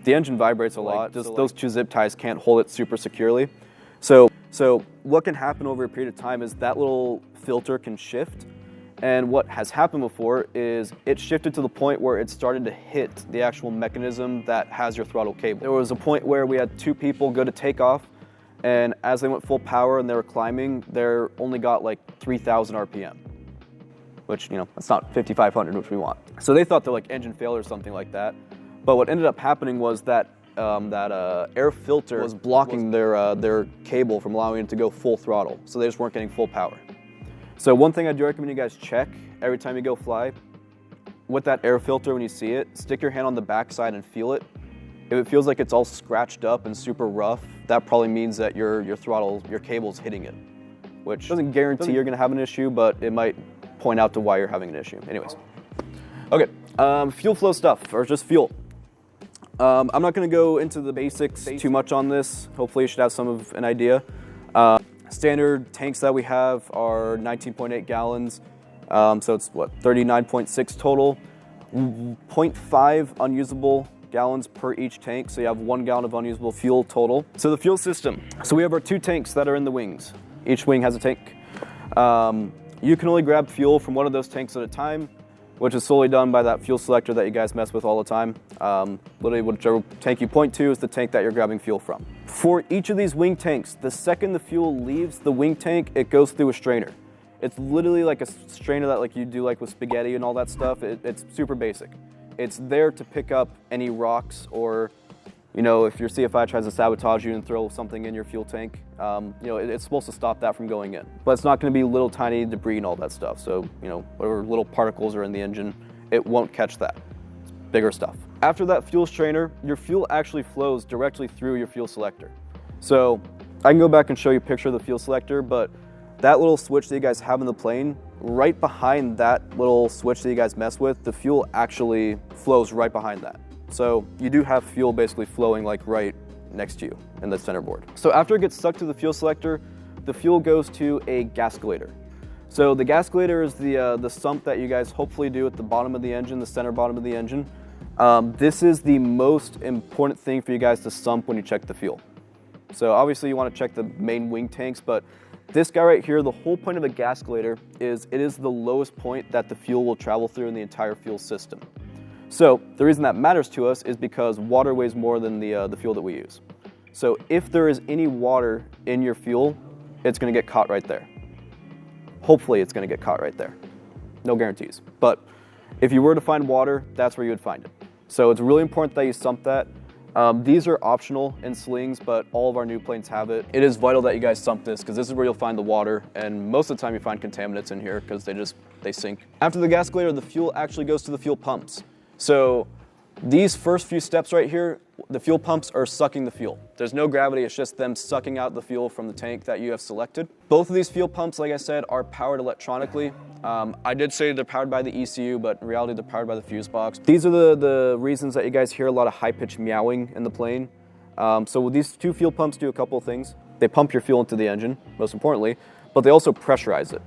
The engine vibrates a lot. Those 2 zip ties can't hold it super securely. So what can happen over a period of time is that little filter can shift. And what has happened before is it shifted to the point where it started to hit the actual mechanism that has your throttle cable. There was a point where we had 2 people go to take off, and as they went full power and they were climbing, they only got 3,000 RPM, which, that's not 5,500, which we want. So they thought they're engine failure or something like that. But what ended up happening was that air filter was blocking their cable from allowing it to go full throttle. So they just weren't getting full power. So one thing I do recommend you guys check every time you go fly, with that air filter when you see it, stick your hand on the back side and feel it. If it feels like it's all scratched up and super rough, that probably means that your cable's hitting it, which doesn't guarantee you're gonna have an issue, but it might point out to why you're having an issue. Anyways. Okay, fuel flow stuff, or just fuel. I'm not gonna go into the basics too much on this. Hopefully you should have some of an idea. Standard tanks that we have are 19.8 gallons, so it's 39.6 total. 0.5 unusable gallons per each tank, so you have 1 gallon of unusable fuel total. So the fuel system. So we have our 2 tanks that are in the wings. Each wing has a tank. You can only grab fuel from one of those tanks at a time, which is solely done by that fuel selector that you guys mess with all the time. Literally, whichever tank you point to is the tank that you're grabbing fuel from. For each of these wing tanks, the second the fuel leaves the wing tank, it goes through a strainer. It's literally like a strainer that like you do like with spaghetti and all that stuff. It's super basic. It's there to pick up any rocks or, you know, if your CFI tries to sabotage you and throw something in your fuel tank, you know, it's supposed to stop that from going in. But it's not going to be little tiny debris and all that stuff. So, you know, whatever little particles are in the engine, it won't catch that. It's bigger stuff. After that fuel strainer, your fuel actually flows directly through your fuel selector. So I can go back and show you a picture of the fuel selector, but that little switch that you guys have in the plane, right behind that little switch that you guys mess with, the fuel actually flows right behind that. So you do have fuel basically flowing like right next to you in the center board. So after it gets stuck to the fuel selector, the fuel goes to a gascolator. So the gascolator is the sump that you guys hopefully do at the bottom of the engine, the center bottom of the engine. This is the most important thing for you guys to sump when you check the fuel. So obviously you want to check the main wing tanks, but this guy right here, the whole point of a gascolator is it is the lowest point that the fuel will travel through in the entire fuel system. So the reason that matters to us is because water weighs more than the fuel that we use. So if there is any water in your fuel, it's going to get caught right there. Hopefully it's going to get caught right there. No guarantees. But if you were to find water, that's where you would find it. So it's really important that you sump that. These are optional in slings, but all of our new planes have it. It is vital that you guys sump this because this is where you'll find the water, and most of the time you find contaminants in here because they sink. After the gascolator, the fuel actually goes to the fuel pumps. So these first few steps right here, the fuel pumps are sucking the fuel. There's no gravity, it's just them sucking out the fuel from the tank that you have selected. Both of these fuel pumps, like I said, are powered electronically. I did say they're powered by the ECU, but in reality they're powered by the fuse box. These are the reasons that you guys hear a lot of high-pitched meowing in the plane. So these 2 fuel pumps do a couple of things. They pump your fuel into the engine, most importantly, but they also pressurize it.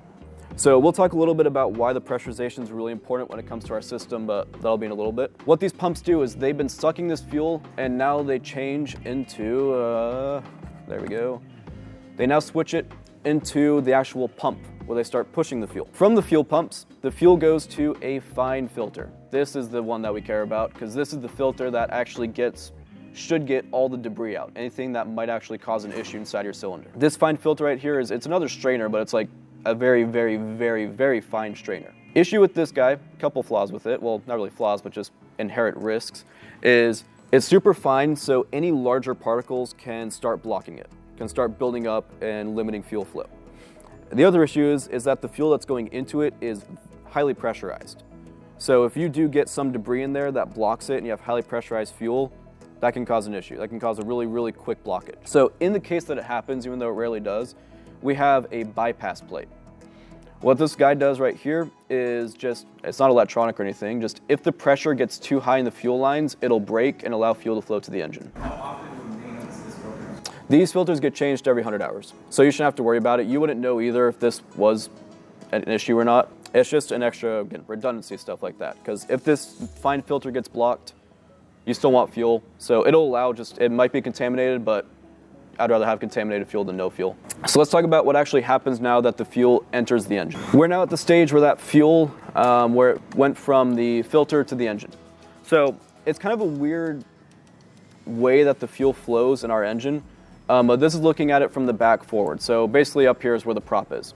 So we'll talk a little bit about why the pressurization is really important when it comes to our system, but that'll be in a little bit. What these pumps do is they've been sucking this fuel and now they change into, there we go. They now switch it into the actual pump where they start pushing the fuel. From the fuel pumps, the fuel goes to a fine filter. This is the one that we care about because this is the filter that actually should get all the debris out, anything that might actually cause an issue inside your cylinder. This fine filter right here it's another strainer, but it's like a very, very, very, very fine strainer. Issue with this guy, a couple flaws with it, well, not really flaws, but just inherent risks, is it's super fine, so any larger particles can start blocking it, can start building up and limiting fuel flow. The other issue is that the fuel that's going into it is highly pressurized. So if you do get some debris in there that blocks it and you have highly pressurized fuel, that can cause an issue. That can cause a really, really quick blockage. So in the case that it happens, even though it rarely does, we have a bypass plate. What this guy does right here is it's not electronic or anything, just if the pressure gets too high in the fuel lines, it'll break and allow fuel to flow to the engine. How often do you maintenance this filter? These filters get changed every 100 hours. So you shouldn't have to worry about it. You wouldn't know either if this was an issue or not. It's just an extra, again, redundancy, stuff like that. Because if this fine filter gets blocked, you still want fuel. So it'll allow it might be contaminated, but I'd rather have contaminated fuel than no fuel. So let's talk about what actually happens now that the fuel enters the engine. We're now at the stage where that fuel, where it went from the filter to the engine. So it's kind of a weird way that the fuel flows in our engine. But this is looking at it from the back forward. So basically up here is where the prop is,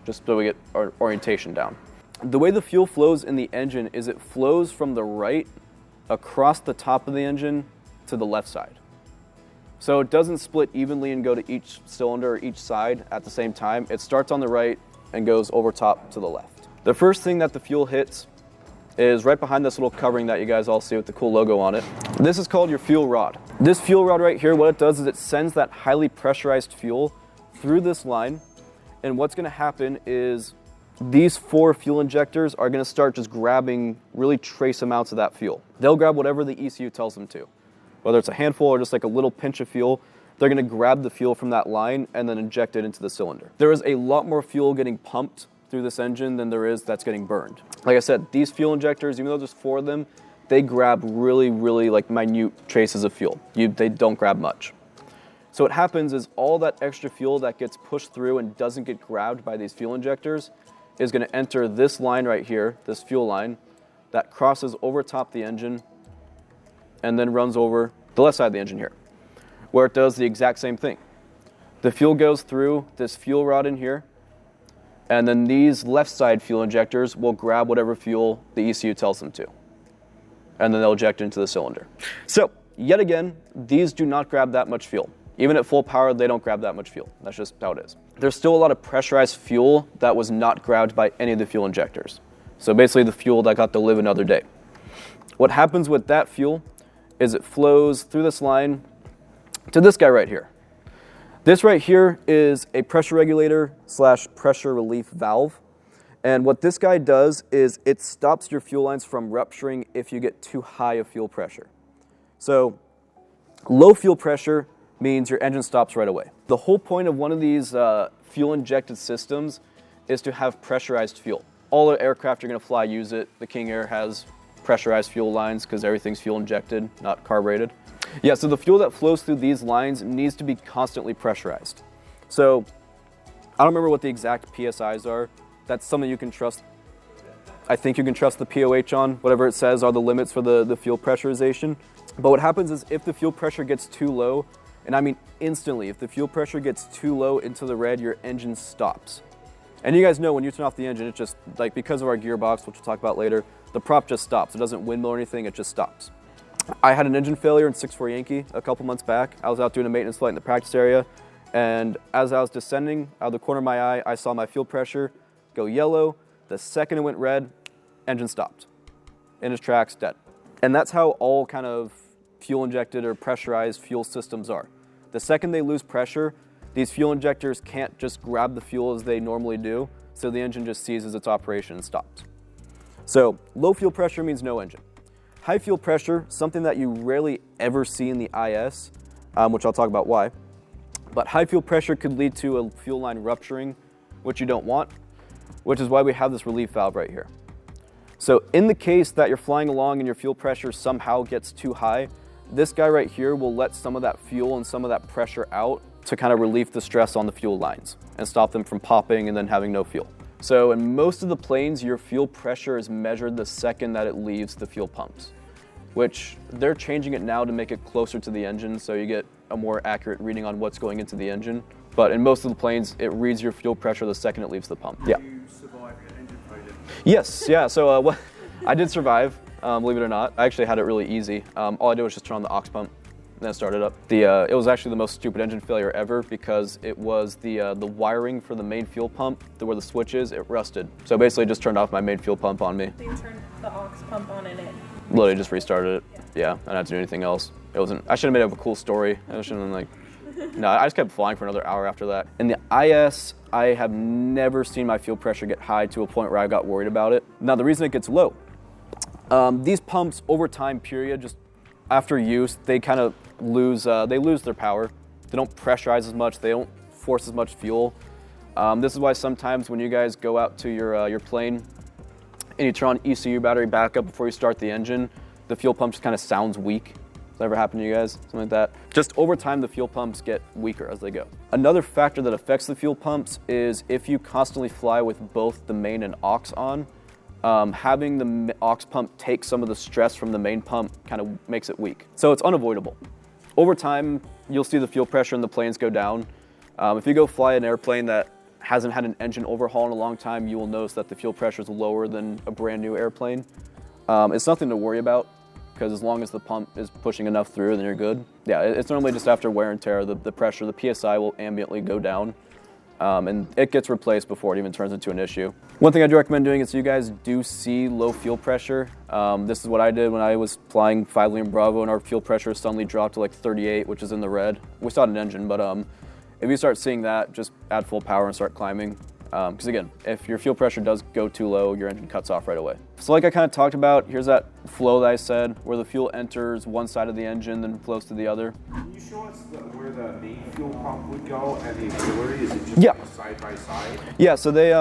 just so we get our orientation down. The way the fuel flows in the engine is it flows from the right across the top of the engine to the left side. So it doesn't split evenly and go to each cylinder or each side at the same time. It starts on the right and goes over top to the left. The first thing that the fuel hits is right behind this little covering that you guys all see with the cool logo on it. This is called your fuel rod. This fuel rod right here, what it does is it sends that highly pressurized fuel through this line, and what's gonna happen is these 4 fuel injectors are gonna start just grabbing really trace amounts of that fuel. They'll grab whatever the ECU tells them to. Whether it's a handful or just like a little pinch of fuel, they're gonna grab the fuel from that line and then inject it into the cylinder. There is a lot more fuel getting pumped through this engine than there is that's getting burned. Like I said, these fuel injectors, even though there's 4 of them, they grab really, really like minute traces of fuel. They don't grab much. So what happens is all that extra fuel that gets pushed through and doesn't get grabbed by these fuel injectors is going to enter this line right here, this fuel line, that crosses over top the engine and then runs over the left side of the engine here, where it does the exact same thing. The fuel goes through this fuel rod in here, and then these left side fuel injectors will grab whatever fuel the ECU tells them to, and then they'll eject into the cylinder. So, yet again, these do not grab that much fuel. Even at full power, they don't grab that much fuel. That's just how it is. There's still a lot of pressurized fuel that was not grabbed by any of the fuel injectors. So basically the fuel that got to live another day. What happens with that fuel is it flows through this line to this guy right here. This right here is a pressure regulator / pressure relief valve. And what this guy does is it stops your fuel lines from rupturing if you get too high of fuel pressure. So low fuel pressure means your engine stops right away. The whole point of one of these fuel injected systems is to have pressurized fuel. All the aircraft you're gonna fly use it. The King Air has pressurized fuel lines because everything's fuel injected, not carbureted. Yeah, so the fuel that flows through these lines needs to be constantly pressurized. So I don't remember what the exact PSIs are. That's something you can trust. I think you can trust the POH on. Whatever it says are the limits for the fuel pressurization. But what happens is if the fuel pressure gets too low, and I mean instantly, if the fuel pressure gets too low into the red, your engine stops. And you guys know when you turn off the engine, it just, like because of our gearbox, which we'll talk about later, the prop just stops. It doesn't windmill or anything, it just stops. I had an engine failure in 6-4 Yankee a couple months back. I was out doing a maintenance flight in the practice area, and as I was descending, out of the corner of my eye, I saw my fuel pressure go yellow. The second it went red, engine stopped. In its tracks, dead. And that's how all kind of fuel injected or pressurized fuel systems are. The second they lose pressure, these fuel injectors can't just grab the fuel as they normally do, so the engine just ceases its operation and stops. So low fuel pressure means no engine. High fuel pressure, something that you rarely ever see in the IS, which I'll talk about why. But high fuel pressure could lead to a fuel line rupturing, which you don't want, which is why we have this relief valve right here. So in the case that you're flying along and your fuel pressure somehow gets too high, this guy right here will let some of that fuel and some of that pressure out to kind of relieve the stress on the fuel lines and stop them from popping and then having no fuel. So in most of the planes, your fuel pressure is measured the second that it leaves the fuel pumps, which they're changing it now to make it closer to the engine so you get a more accurate reading on what's going into the engine. But in most of the planes, it reads your fuel pressure the second it leaves the pump. Yeah. You survived your engine failure? Yes, yeah, so I did survive, believe it or not. I actually had it really easy. All I did was just turn on the aux pump and then start it up. It was actually the most stupid engine failure ever because it was the wiring for the main fuel pump, where the switch is, it rusted. So basically just turned off my main fuel pump on me. So you turned the aux pump on and it. Literally just restarted it. Yeah, I didn't have to do anything else. I should have made up a cool story. I shouldn't have no, I just kept flying for another hour after that. In the IS, I have never seen my fuel pressure get high to a point where I got worried about it. Now the reason it gets low, these pumps over time period, just after use, they kind of lose their power. They don't pressurize as much, they don't force as much fuel. This is why sometimes when you guys go out to your plane and you turn on ECU battery backup before you start the engine, the fuel pump just kind of sounds weak. Does that ever happen to you guys? Something like that. Just over time, the fuel pumps get weaker as they go. Another factor that affects the fuel pumps is if you constantly fly with both the main and aux on, having the aux pump take some of the stress from the main pump kind of makes it weak. So it's unavoidable. Over time, you'll see the fuel pressure in the planes go down. If you go fly an airplane that hasn't had an engine overhaul in a long time, you will notice that the fuel pressure is lower than a brand new airplane. It's nothing to worry about, because as long as the pump is pushing enough through, then you're good. Yeah, it's normally just after wear and tear, the pressure, the PSI will ambiently go down, and it gets replaced before it even turns into an issue. One thing I do recommend doing is you guys do see low fuel pressure. This is what I did when I was flying 5 Liam Bravo and our fuel pressure suddenly dropped to like 38, which is in the red. We still had an engine, but if you start seeing that, just add full power and start climbing. Because again, if your fuel pressure does go too low, your engine cuts off right away. So like I kind of talked about, here's that flow that I said, where the fuel enters one side of the engine, then flows to the other. Can you show us where the main fuel pump would go and the auxiliary? Is it just like side by side? Yeah, so they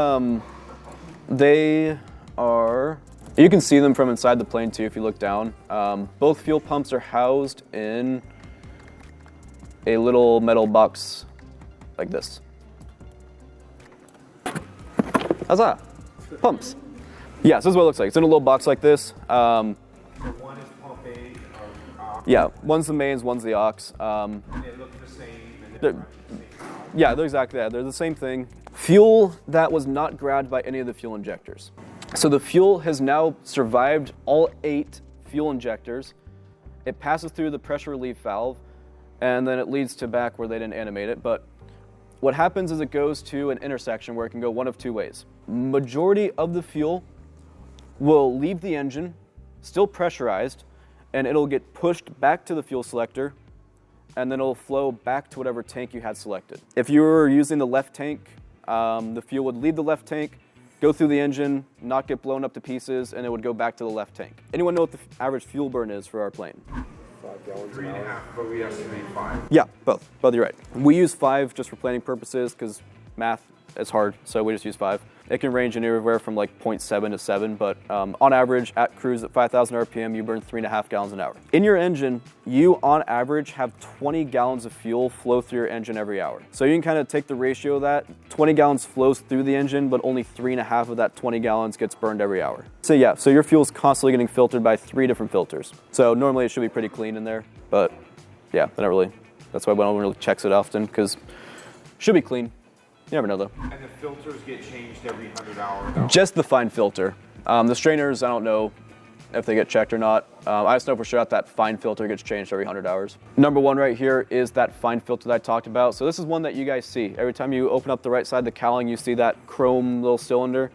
are You can see them from inside the plane too if you look down. Both fuel pumps are housed in a little metal box like this. How's that? Pumps. Yeah, so this is what it looks like. It's in a little box like this. One is pump A or Yeah, one's the mains, one's the aux. they look the same and they're the same valve. Yeah, they're exactly that. They're the same thing. Fuel that was not grabbed by any of the fuel injectors. So the fuel has now survived all 8 fuel injectors. It passes through the pressure relief valve, and then it leads to back where they didn't animate it. But what happens is it goes to an intersection where it can go one of 2 ways. Majority of the fuel will leave the engine, still pressurized, and it'll get pushed back to the fuel selector, and then it'll flow back to whatever tank you had selected. If you were using the left tank, the fuel would leave the left tank, go through the engine, not get blown up to pieces, and it would go back to the left tank. Anyone know what the average fuel burn is for our plane? 5 gallons an 3.5, hour. but we estimate 5. Yeah, both. Both, you're right. We use 5 just for planning purposes because math is hard, so we just use 5. It can range anywhere from like 0.7 to 7, but on average, at cruise at 5,000 RPM, you burn 3.5 gallons an hour. In your engine, you on average have 20 gallons of fuel flow through your engine every hour. So you can kind of take the ratio of that. 20 gallons flows through the engine, but only 3.5 of that 20 gallons gets burned every hour. So yeah, so your fuel's constantly getting filtered by 3 different filters. So normally it should be pretty clean in there, but yeah, they're not really. That's why no one really checks it often, because it should be clean. You never know though. And the filters get changed every 100 hours? Just the fine filter. The strainers, I don't know if they get checked or not. I just know for sure that fine filter gets changed every 100 hours. Number 1 right here is that fine filter that I talked about. So this is one that you guys see. Every time you open up the right side of the cowling, you see that chrome little cylinder.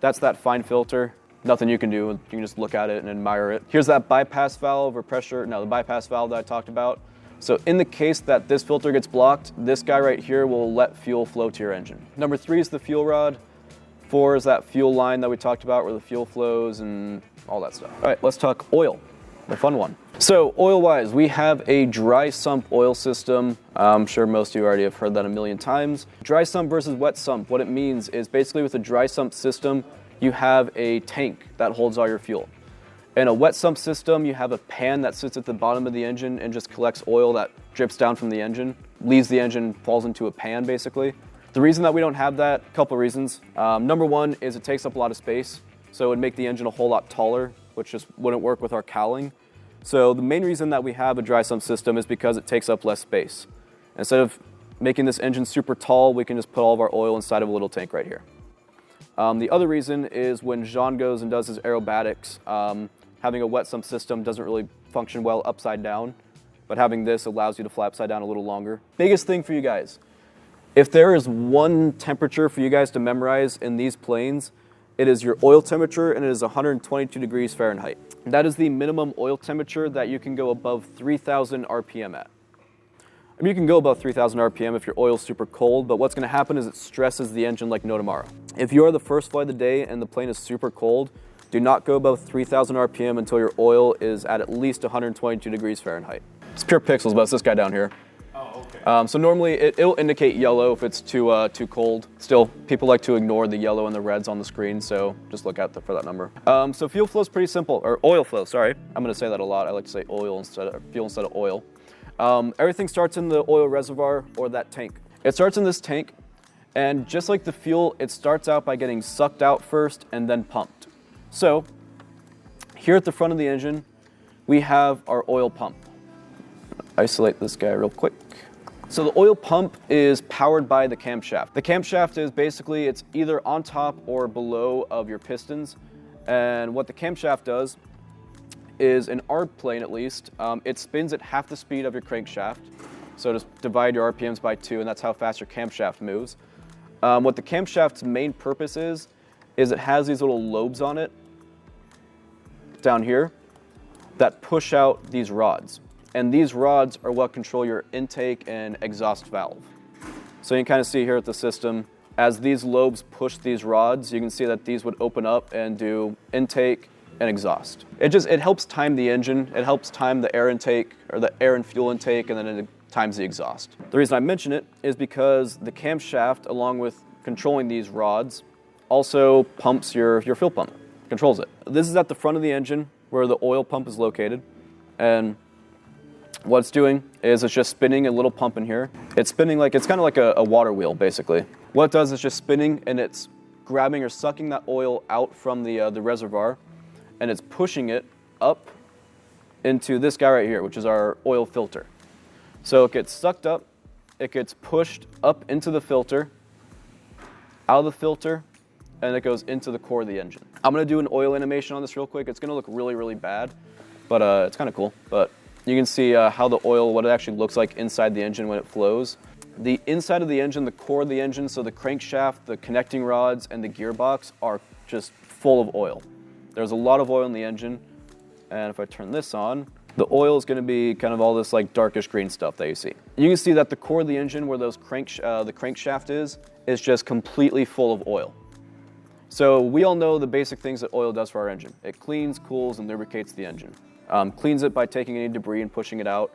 That's that fine filter. Nothing you can do. You can just look at it and admire it. Here's that bypass valve or the bypass valve that I talked about. So in the case that this filter gets blocked, this guy right here will let fuel flow to your engine. Number 3 is the fuel rod. 4 is that fuel line that we talked about where the fuel flows and all that stuff. All right, let's talk oil, the fun one. So oil-wise, we have a dry sump oil system. I'm sure most of you already have heard that a million times. Dry sump versus wet sump, what it means is basically with a dry sump system, you have a tank that holds all your fuel. In a wet sump system, you have a pan that sits at the bottom of the engine and just collects oil that drips down from the engine, leaves the engine, falls into a pan basically. The reason that we don't have that, a couple of reasons. Number 1 is it takes up a lot of space, so it would make the engine a whole lot taller, which just wouldn't work with our cowling. So the main reason that we have a dry sump system is because it takes up less space. Instead of making this engine super tall, we can just put all of our oil inside of a little tank right here. The other reason is when Jean goes and does his aerobatics, having a wet sump system doesn't really function well upside down, but having this allows you to fly upside down a little longer. Biggest thing for you guys, if there is one temperature for you guys to memorize in these planes, it is your oil temperature, and it is 122 degrees Fahrenheit. That is the minimum oil temperature that you can go above 3,000 RPM at. I mean, you can go above 3,000 RPM if your oil's super cold, but what's gonna happen is it stresses the engine like no tomorrow. If you are the first flight of the day and the plane is super cold, do not go above 3,000 RPM until your oil is at least 122 degrees Fahrenheit. It's pure pixels, but it's this guy down here. Oh, okay. So normally it'll indicate yellow if it's too cold. Still, people like to ignore the yellow and the reds on the screen, so just look out for that number. So fuel flow is pretty simple, or oil flow, sorry. I'm gonna say that a lot. I like to say fuel instead of oil. Everything starts in the oil reservoir or that tank. It starts in this tank, and just like the fuel, it starts out by getting sucked out first and then pumped. So, here at the front of the engine, we have our oil pump. Isolate this guy real quick. So the oil pump is powered by the camshaft. The camshaft is basically, it's either on top or below of your pistons. And what the camshaft does is, in our plane at least, it spins at half the speed of your crankshaft. So just divide your RPMs by 2, and that's how fast your camshaft moves. What the camshaft's main purpose is it has these little lobes on it down here that push out these rods. And these rods are what control your intake and exhaust valve. So you can kind of see here at the system, as these lobes push these rods, you can see that these would open up and do intake and exhaust. It helps time the engine, it helps time the air intake, or the air and fuel intake, and then it times the exhaust. The reason I mention it is because the camshaft, along with controlling these rods, also pumps your fuel pump. controls it. This is at the front of the engine where the oil pump is located, and what it's doing is it's just spinning a little pump in here. It's spinning like, it's kind of like a water wheel, basically. What it does is just spinning, and it's grabbing or sucking that oil out from the reservoir, and it's pushing it up into this guy right here, which is our oil filter. So it gets sucked up, it gets pushed up into the filter, out of the filter, and it goes into the core of the engine. I'm gonna do an oil animation on this real quick. It's gonna look really, really bad, but it's kind of cool. But you can see how the oil, what it actually looks like inside the engine when it flows. The inside of the engine, the core of the engine, so the crankshaft, the connecting rods, and the gearbox are just full of oil. There's a lot of oil in the engine, and if I turn this on, the oil is going to be kind of all this like darkish green stuff that you see. You can see that the core of the engine, where those the crankshaft is just completely full of oil. So we all know the basic things that oil does for our engine. It cleans, cools, and lubricates the engine. Cleans it by taking any debris and pushing it out.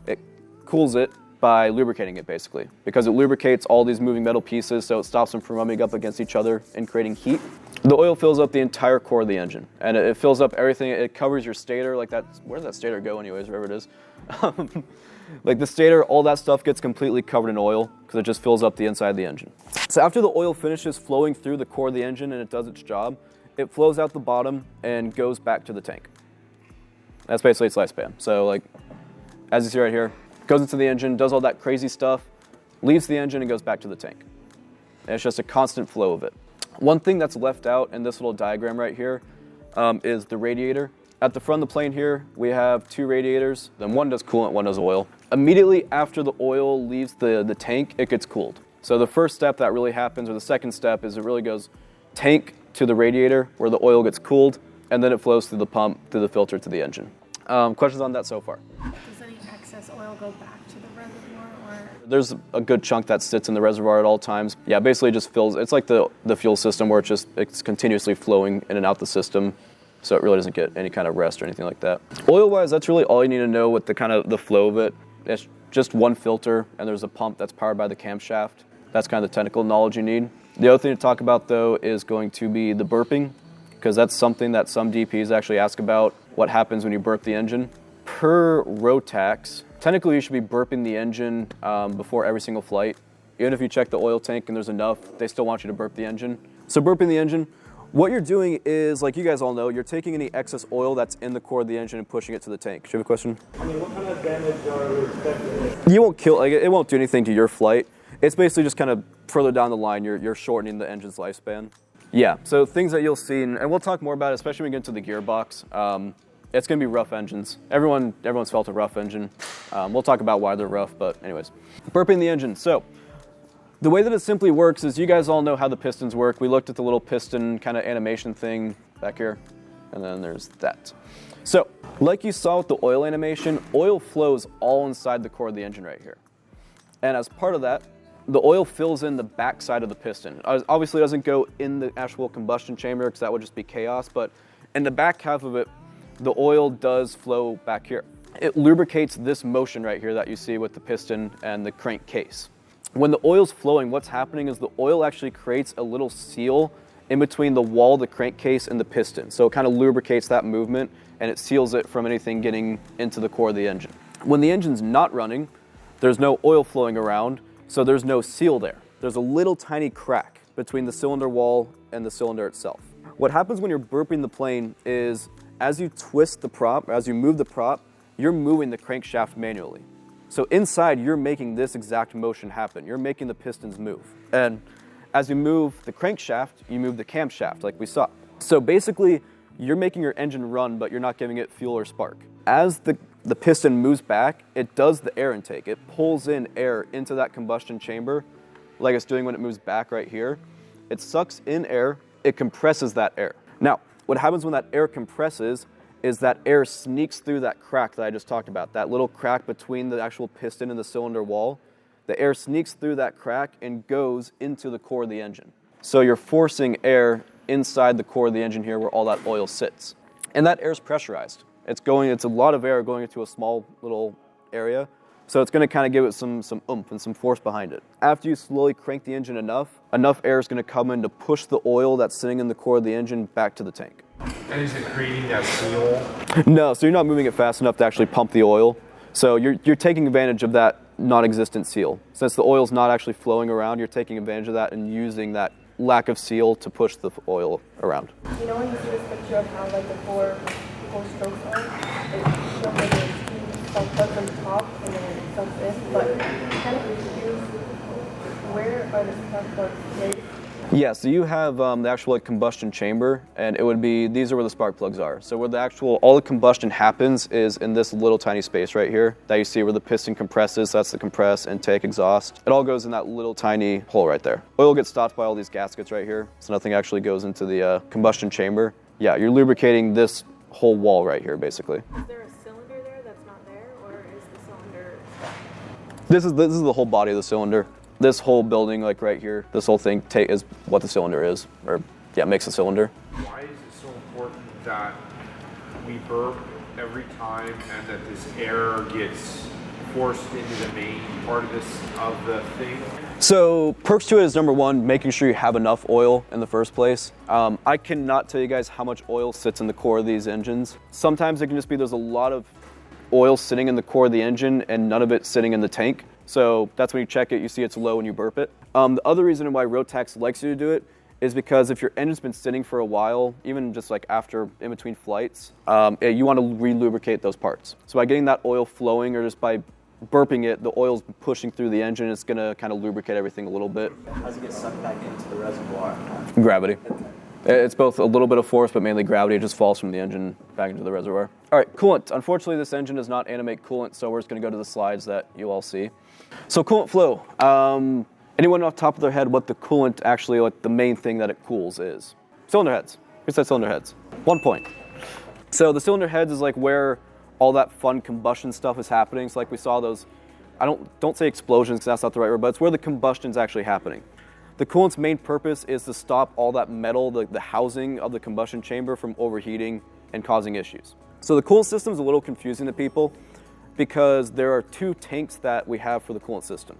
It cools it by lubricating it, basically, because it lubricates all these moving metal pieces, so it stops them from rubbing up against each other and creating heat. The oil fills up the entire core of the engine, and it fills up everything. It covers your stator, like that. Where does that stator go anyways, wherever it is? Like the stator, all that stuff gets completely covered in oil because it just fills up the inside of the engine. So after the oil finishes flowing through the core of the engine and it does its job, it flows out the bottom and goes back to the tank. That's basically its lifespan. So like, as you see right here, goes into the engine, does all that crazy stuff, leaves the engine and goes back to the tank. And it's just a constant flow of it. One thing that's left out in this little diagram right here is the radiator. At the front of the plane here, we have two radiators. Then one does coolant, one does oil. Immediately after the oil leaves the tank, it gets cooled. So the first step that really happens, or the second step, is it really goes tank to the radiator where the oil gets cooled, and then it flows through the pump, through the filter to the engine. Questions on that so far? Does any excess oil go back to the reservoir, or? There's a good chunk that sits in the reservoir at all times. Yeah, basically it just fills. It's like the fuel system where it's continuously flowing in and out the system, so it really doesn't get any kind of rest or anything like that. Oil-wise, that's really all you need to know with the flow of it. It's just one filter, and there's a pump that's powered by the camshaft. That's kind of the technical knowledge you need. The other thing to talk about, though, is going to be the burping, because that's something that some DPs actually ask about, what happens when you burp the engine. Per Rotax, technically you should be burping the engine before every single flight. Even if you check the oil tank and there's enough, they still want you to burp the engine. So burping the engine, what you're doing is, like you guys all know, you're taking any excess oil that's in the core of the engine and pushing it to the tank. Do you have a question? I mean, what kind of damage are we expecting? You won't kill, like, it won't do anything to your flight. It's basically just kind of further down the line, you're shortening the engine's lifespan. Yeah, so things that you'll see, and we'll talk more about it, especially when we get into the gearbox. It's gonna be rough engines. Everyone's felt a rough engine. We'll talk about why they're rough, but anyways. Burping the engine. So the way that it simply works is, you guys all know how the pistons work. We looked at the little piston kind of animation thing back here, and then there's that. So like you saw with the oil animation, oil flows all inside the core of the engine right here. And as part of that, the oil fills in the back side of the piston. Obviously it doesn't go in the actual combustion chamber because that would just be chaos, but in the back half of it, the oil does flow back here. It lubricates this motion right here that you see with the piston and the crank case. When the oil's flowing, what's happening is the oil actually creates a little seal in between the wall, the crankcase, and the piston. So it kind of lubricates that movement, and it seals it from anything getting into the core of the engine. When the engine's not running, there's no oil flowing around, so there's no seal there. There's a little tiny crack between the cylinder wall and the cylinder itself. What happens when you're burping the plane is, as you twist the prop, or as you move the prop, you're moving the crankshaft manually. So inside, you're making this exact motion happen. You're making the pistons move. And as you move the crankshaft, you move the camshaft, like we saw. So basically, you're making your engine run, but you're not giving it fuel or spark. As the piston moves back, it does the air intake. It pulls in air into that combustion chamber, like it's doing when it moves back right here. It sucks in air, it compresses that air. Now, what happens when that air compresses is that air sneaks through that crack that I just talked about, that little crack between the actual piston and the cylinder wall. The air sneaks through that crack and goes into the core of the engine. So you're forcing air inside the core of the engine here where all that oil sits. And that air is pressurized. It's a lot of air going into a small little area. So it's gonna kind of give it some oomph and some force behind it. After you slowly crank the engine enough air is gonna come in to push the oil that's sitting in the core of the engine back to the tank. And is it creating that seal? No, so you're not moving it fast enough to actually pump the oil. So you're taking advantage of that non-existent seal. Since the oil's not actually flowing around, you're taking advantage of that and using that lack of seal to push the oil around. You know when you see this picture of how like the four strokes are? It shows like a spark on the top and then it sucks in, but I'm kind of confused. Where are the spark plugs placed? Yeah, so you have the actual like combustion chamber, and it would be, these are where the spark plugs are. So where the actual, all the combustion happens is in this little tiny space right here that you see where the piston compresses. That's the compress, intake, exhaust. It all goes in that little tiny hole right there. Oil gets stopped by all these gaskets right here, so nothing actually goes into the combustion chamber. Yeah, you're lubricating this whole wall right here, basically. Is there a cylinder there that's not there, or is the cylinder? This is the whole body of the cylinder. This whole building, like right here, this whole thing is what the cylinder is, or yeah, makes a cylinder. Why is it so important that we burp every time and that this air gets forced into the main part of the thing? So perks to it is number one, making sure you have enough oil in the first place. I cannot tell you guys how much oil sits in the core of these engines. Sometimes it can just be there's a lot of oil sitting in the core of the engine and none of it sitting in the tank. So that's when you check it, you see it's low and you burp it. The other reason why Rotax likes you to do it is because if your engine's been sitting for a while, even just like after in between flights, you want to re-lubricate those parts. So by getting that oil flowing or just by burping it, the oil's pushing through the engine, it's gonna kind of lubricate everything a little bit. How does it get sucked back into the reservoir? Gravity. It's both a little bit of force, but mainly gravity. It just falls from the engine back into the reservoir. All right, coolant. Unfortunately, this engine does not animate coolant, so we're just gonna go to the slides that you all see. So coolant flow. Anyone off the top of their head what the coolant actually, like the main thing that it cools is? Cylinder heads. Who said cylinder heads? 1 point. So the cylinder heads is like where all that fun combustion stuff is happening. So like we saw those, don't say explosions because that's not the right word, but it's where the combustion's actually happening. The coolant's main purpose is to stop all that metal, the housing of the combustion chamber from overheating and causing issues. So the coolant system is a little confusing to people because there are two tanks that we have for the coolant system.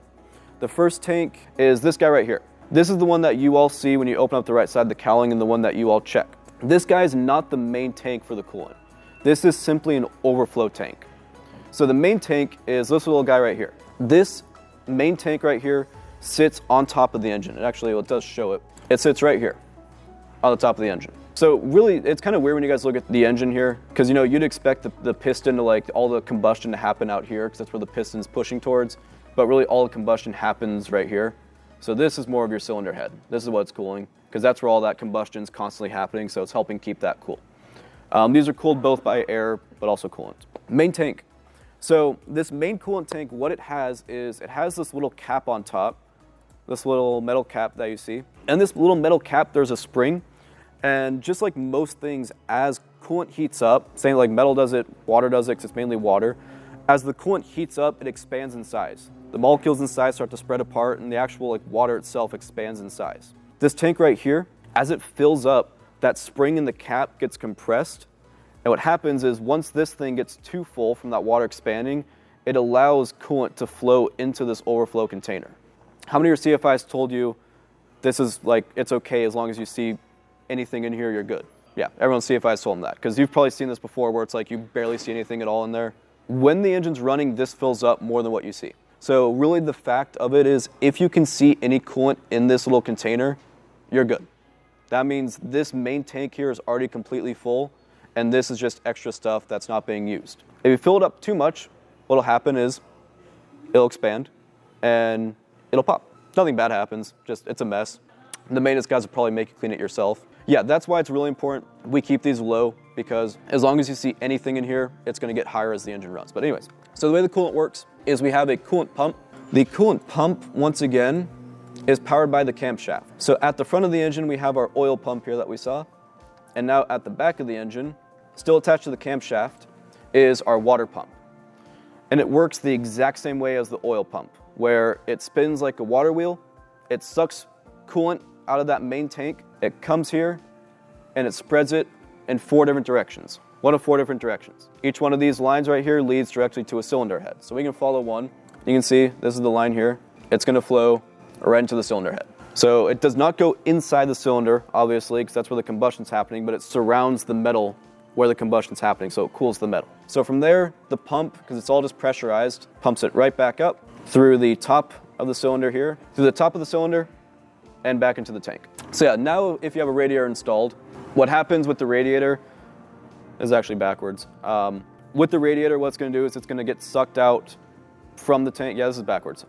The first tank is this guy right here. This is the one that you all see when you open up the right side of the cowling and the one that you all check. This guy is not the main tank for the coolant. This is simply an overflow tank. So the main tank is this little guy right here. This main tank right here sits on top of the engine. It does show it. It sits right here on the top of the engine. So really, it's kind of weird when you guys look at the engine here, because you'd expect the piston to like all the combustion to happen out here, because that's where the piston's pushing towards, but really all the combustion happens right here. So this is more of your cylinder head. This is what's cooling, because that's where all that combustion's constantly happening, so it's helping keep that cool. These are cooled both by air, but also coolant. Main tank. So this main coolant tank, what it has is it has this little cap on top, this little metal cap that you see. And this little metal cap, there's a spring. And just like most things, as coolant heats up, saying like metal does it, water does it, because it's mainly water. As the coolant heats up, it expands in size. The molecules inside start to spread apart, and the actual like water itself expands in size. This tank right here, as it fills up, that spring in the cap gets compressed. And what happens is once this thing gets too full from that water expanding, it allows coolant to flow into this overflow container. How many of your CFIs told you this is like, it's okay as long as you see anything in here, you're good? Yeah, everyone's CFIs told them that, because you've probably seen this before where it's like you barely see anything at all in there. When the engine's running, this fills up more than what you see. So really the fact of it is if you can see any coolant in this little container, you're good. That means this main tank here is already completely full, and this is just extra stuff that's not being used. If you fill it up too much, what'll happen is it'll expand and it'll pop. Nothing bad happens, just it's a mess. The maintenance guys will probably make you clean it yourself. Yeah, that's why it's really important we keep these low, because as long as you see anything in here, it's gonna get higher as the engine runs. But anyways, so the way the coolant works is we have a coolant pump. The coolant pump, once again, is powered by the camshaft. So at the front of the engine, we have our oil pump here that we saw. And now at the back of the engine, still attached to the camshaft, is our water pump. And it works the exact same way as the oil pump, where it spins like a water wheel, it sucks coolant out of that main tank, it comes here, and it spreads it in 4 different directions. One of 4 different directions. Each one of these lines right here leads directly to a cylinder head. So we can follow one. You can see, this is the line here. It's gonna flow right into the cylinder head. So it does not go inside the cylinder, obviously, because that's where the combustion's happening, but it surrounds the metal where the combustion's happening, so it cools the metal. So from there, the pump, because it's all just pressurized, pumps it right back up through the top of the cylinder here, through the top of the cylinder, and back into the tank. So yeah, now if you have a radiator installed, what happens with the radiator is actually backwards. With the radiator, what it's going to do is it's going to get sucked out from the tank. Yeah, this is backwards.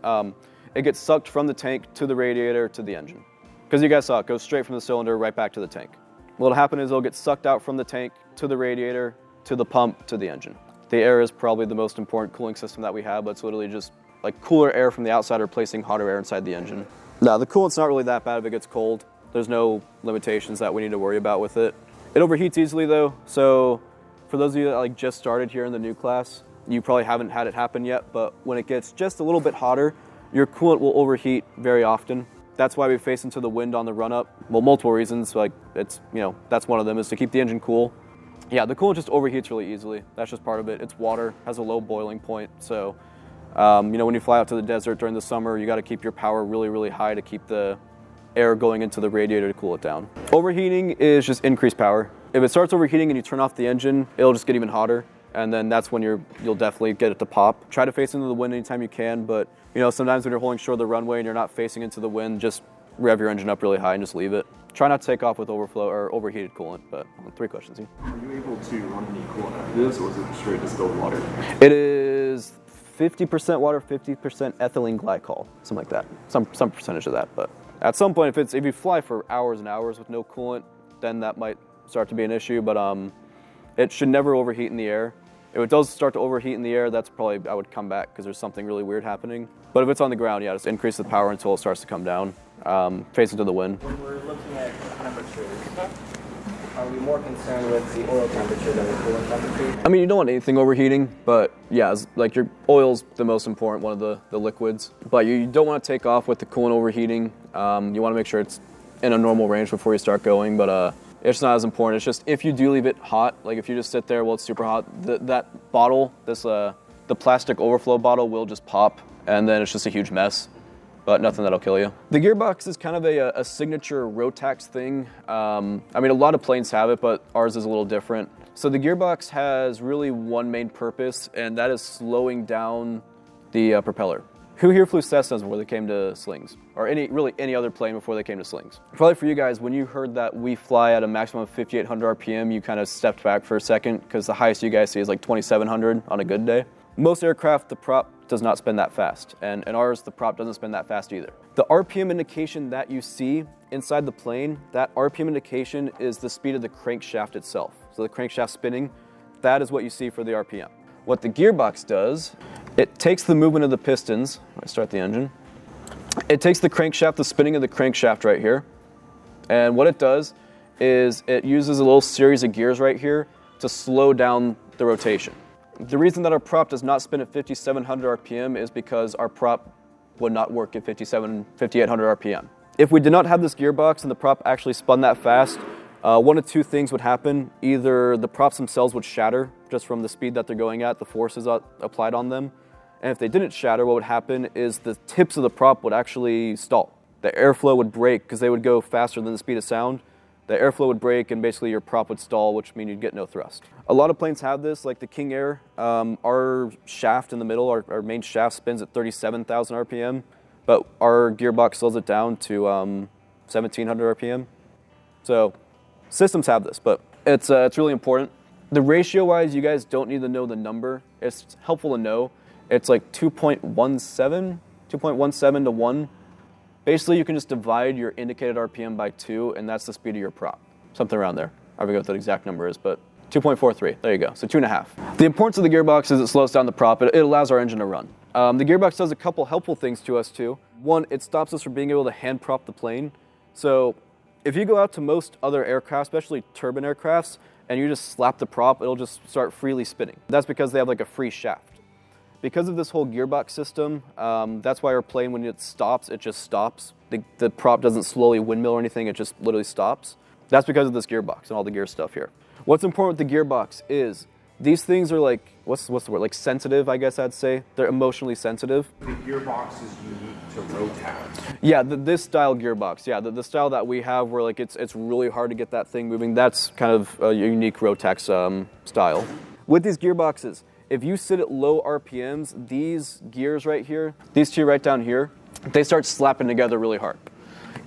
It gets sucked from the tank to the radiator to the engine. Because you guys saw it goes straight from the cylinder right back to the tank. What'll happen is it'll get sucked out from the tank to the radiator, to the pump, to the engine. The air is probably the most important cooling system that we have, but it's literally just like cooler air from the outside replacing hotter air inside the engine. Now, the coolant's not really that bad if it gets cold. There's no limitations that we need to worry about with it. It overheats easily though, so for those of you that like just started here in the new class, you probably haven't had it happen yet, but when it gets just a little bit hotter, your coolant will overheat very often. That's why we face into the wind on the run up. Well, multiple reasons, like it's, you know, that's one of them is to keep the engine cool. Yeah, the coolant just overheats really easily. That's just part of it. It's water, has a low boiling point. So, you know, when you fly out to the desert during the summer, you got to keep your power really, really high to keep the air going into the radiator to cool it down. Overheating is just increased power. If it starts overheating and you turn off the engine, it'll just get even hotter. And then that's when you'll definitely get it to pop. Try to face into the wind anytime you can, but you know, sometimes when you're holding short of the runway and you're not facing into the wind, just rev your engine up really high and just leave it. Try not to take off with overflow or overheated coolant, but 3 questions here. Are you able to run any coolant after this, or is it straight distilled water? It is 50% water, 50% ethylene glycol, something like that. Some percentage of that, but at some point, if you fly for hours and hours with no coolant, then that might start to be an issue, but it should never overheat in the air. If it does start to overheat in the air, that's probably, I would come back because there's something really weird happening. But if it's on the ground, yeah, just increase the power until it starts to come down, face into the wind. When we're looking at temperatures, are we more concerned with the oil temperature than the coolant temperature? I mean, you don't want anything overheating, but yeah, like your oil's the most important, one of the liquids. But you don't want to take off with the coolant overheating. You want to make sure it's in a normal range before you start going, but it's not as important. It's just if you do leave it hot, like if you just sit there while it's super hot, that bottle, the plastic overflow bottle will just pop, and then it's just a huge mess, but nothing that'll kill you. The gearbox is kind of a signature Rotax thing. I mean, a lot of planes have it, but ours is a little different. So the gearbox has really one main purpose, and that is slowing down the propeller. Who here flew Cessnas before they came to Slings? Or any other plane before they came to Slings? Probably for you guys, when you heard that we fly at a maximum of 5,800 RPM, you kind of stepped back for a second because the highest you guys see is like 2,700 on a good day. Most aircraft, the prop does not spin that fast, and ours, the prop doesn't spin that fast either. The RPM indication that you see inside the plane, that RPM indication is the speed of the crankshaft itself. So the crankshaft spinning, that is what you see for the RPM. What the gearbox does, it takes the movement of the pistons. I start the engine. It takes the crankshaft, the spinning of the crankshaft right here, and what it does is it uses a little series of gears right here to slow down the rotation. The reason that our prop does not spin at 5,700 RPM is because our prop would not work at 5,800 RPM. If we did not have this gearbox and the prop actually spun that fast, one of two things would happen. Either the props themselves would shatter just from the speed that they're going at, the forces applied on them. And if they didn't shatter, what would happen is the tips of the prop would actually stall. The airflow would break because they would go faster than the speed of sound. The airflow would break and basically your prop would stall, which means you'd get no thrust. A lot of planes have this, like the King Air. Our shaft in the middle, our main shaft spins at 37,000 RPM, but our gearbox slows it down to 1,700 RPM. So systems have this, but it's really important. The ratio-wise, you guys don't need to know the number. It's helpful to know. It's like 2.17 to 1. Basically, you can just divide your indicated RPM by 2, and that's the speed of your prop. Something around there. I forget what the exact number is, but 2.43. There you go. So 2.5. The importance of the gearbox is it slows down the prop. It allows our engine to run. The gearbox does a couple helpful things to us too. One, it stops us from being able to hand prop the plane. So if you go out to most other aircraft, especially turbine aircrafts, and you just slap the prop, it'll just start freely spinning. That's because they have like a free shaft. Because of this whole gearbox system, that's why our plane, when it stops, it just stops. The prop doesn't slowly windmill or anything, it just literally stops. That's because of this gearbox and all the gear stuff here. What's important with the gearbox is these things are like, what's the word? Like sensitive, I guess I'd say. They're emotionally sensitive. The gearbox is unique to Rotax. Yeah, this style gearbox. Yeah, the style that we have where like it's really hard to get that thing moving. That's kind of a unique Rotax style. With these gearboxes, if you sit at low RPMs, these gears right here, these two right down here, they start slapping together really hard.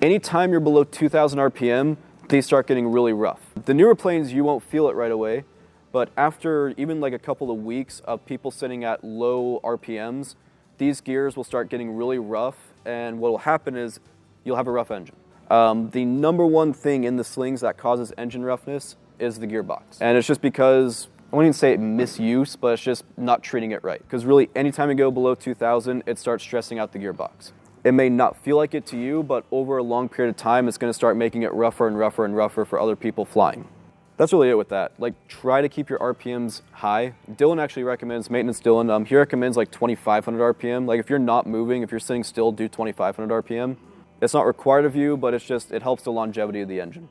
Anytime you're below 2,000 RPM, these start getting really rough. The newer planes, you won't feel it right away, but after even like a couple of weeks of people sitting at low RPMs, these gears will start getting really rough, and what will happen is you'll have a rough engine. The number one thing in the slings that causes engine roughness is the gearbox. And it's just because, I won't even say misuse, but it's just not treating it right. Because really, anytime you go below 2,000, it starts stressing out the gearbox. It may not feel like it to you, but over a long period of time, it's gonna start making it rougher and rougher and rougher for other people flying. That's really it with that. Like, try to keep your RPMs high. Dylan actually recommends, maintenance Dylan, he recommends like 2,500 RPM. Like if you're not moving, if you're sitting still, do 2,500 RPM. It's not required of you, but it helps the longevity of the engine.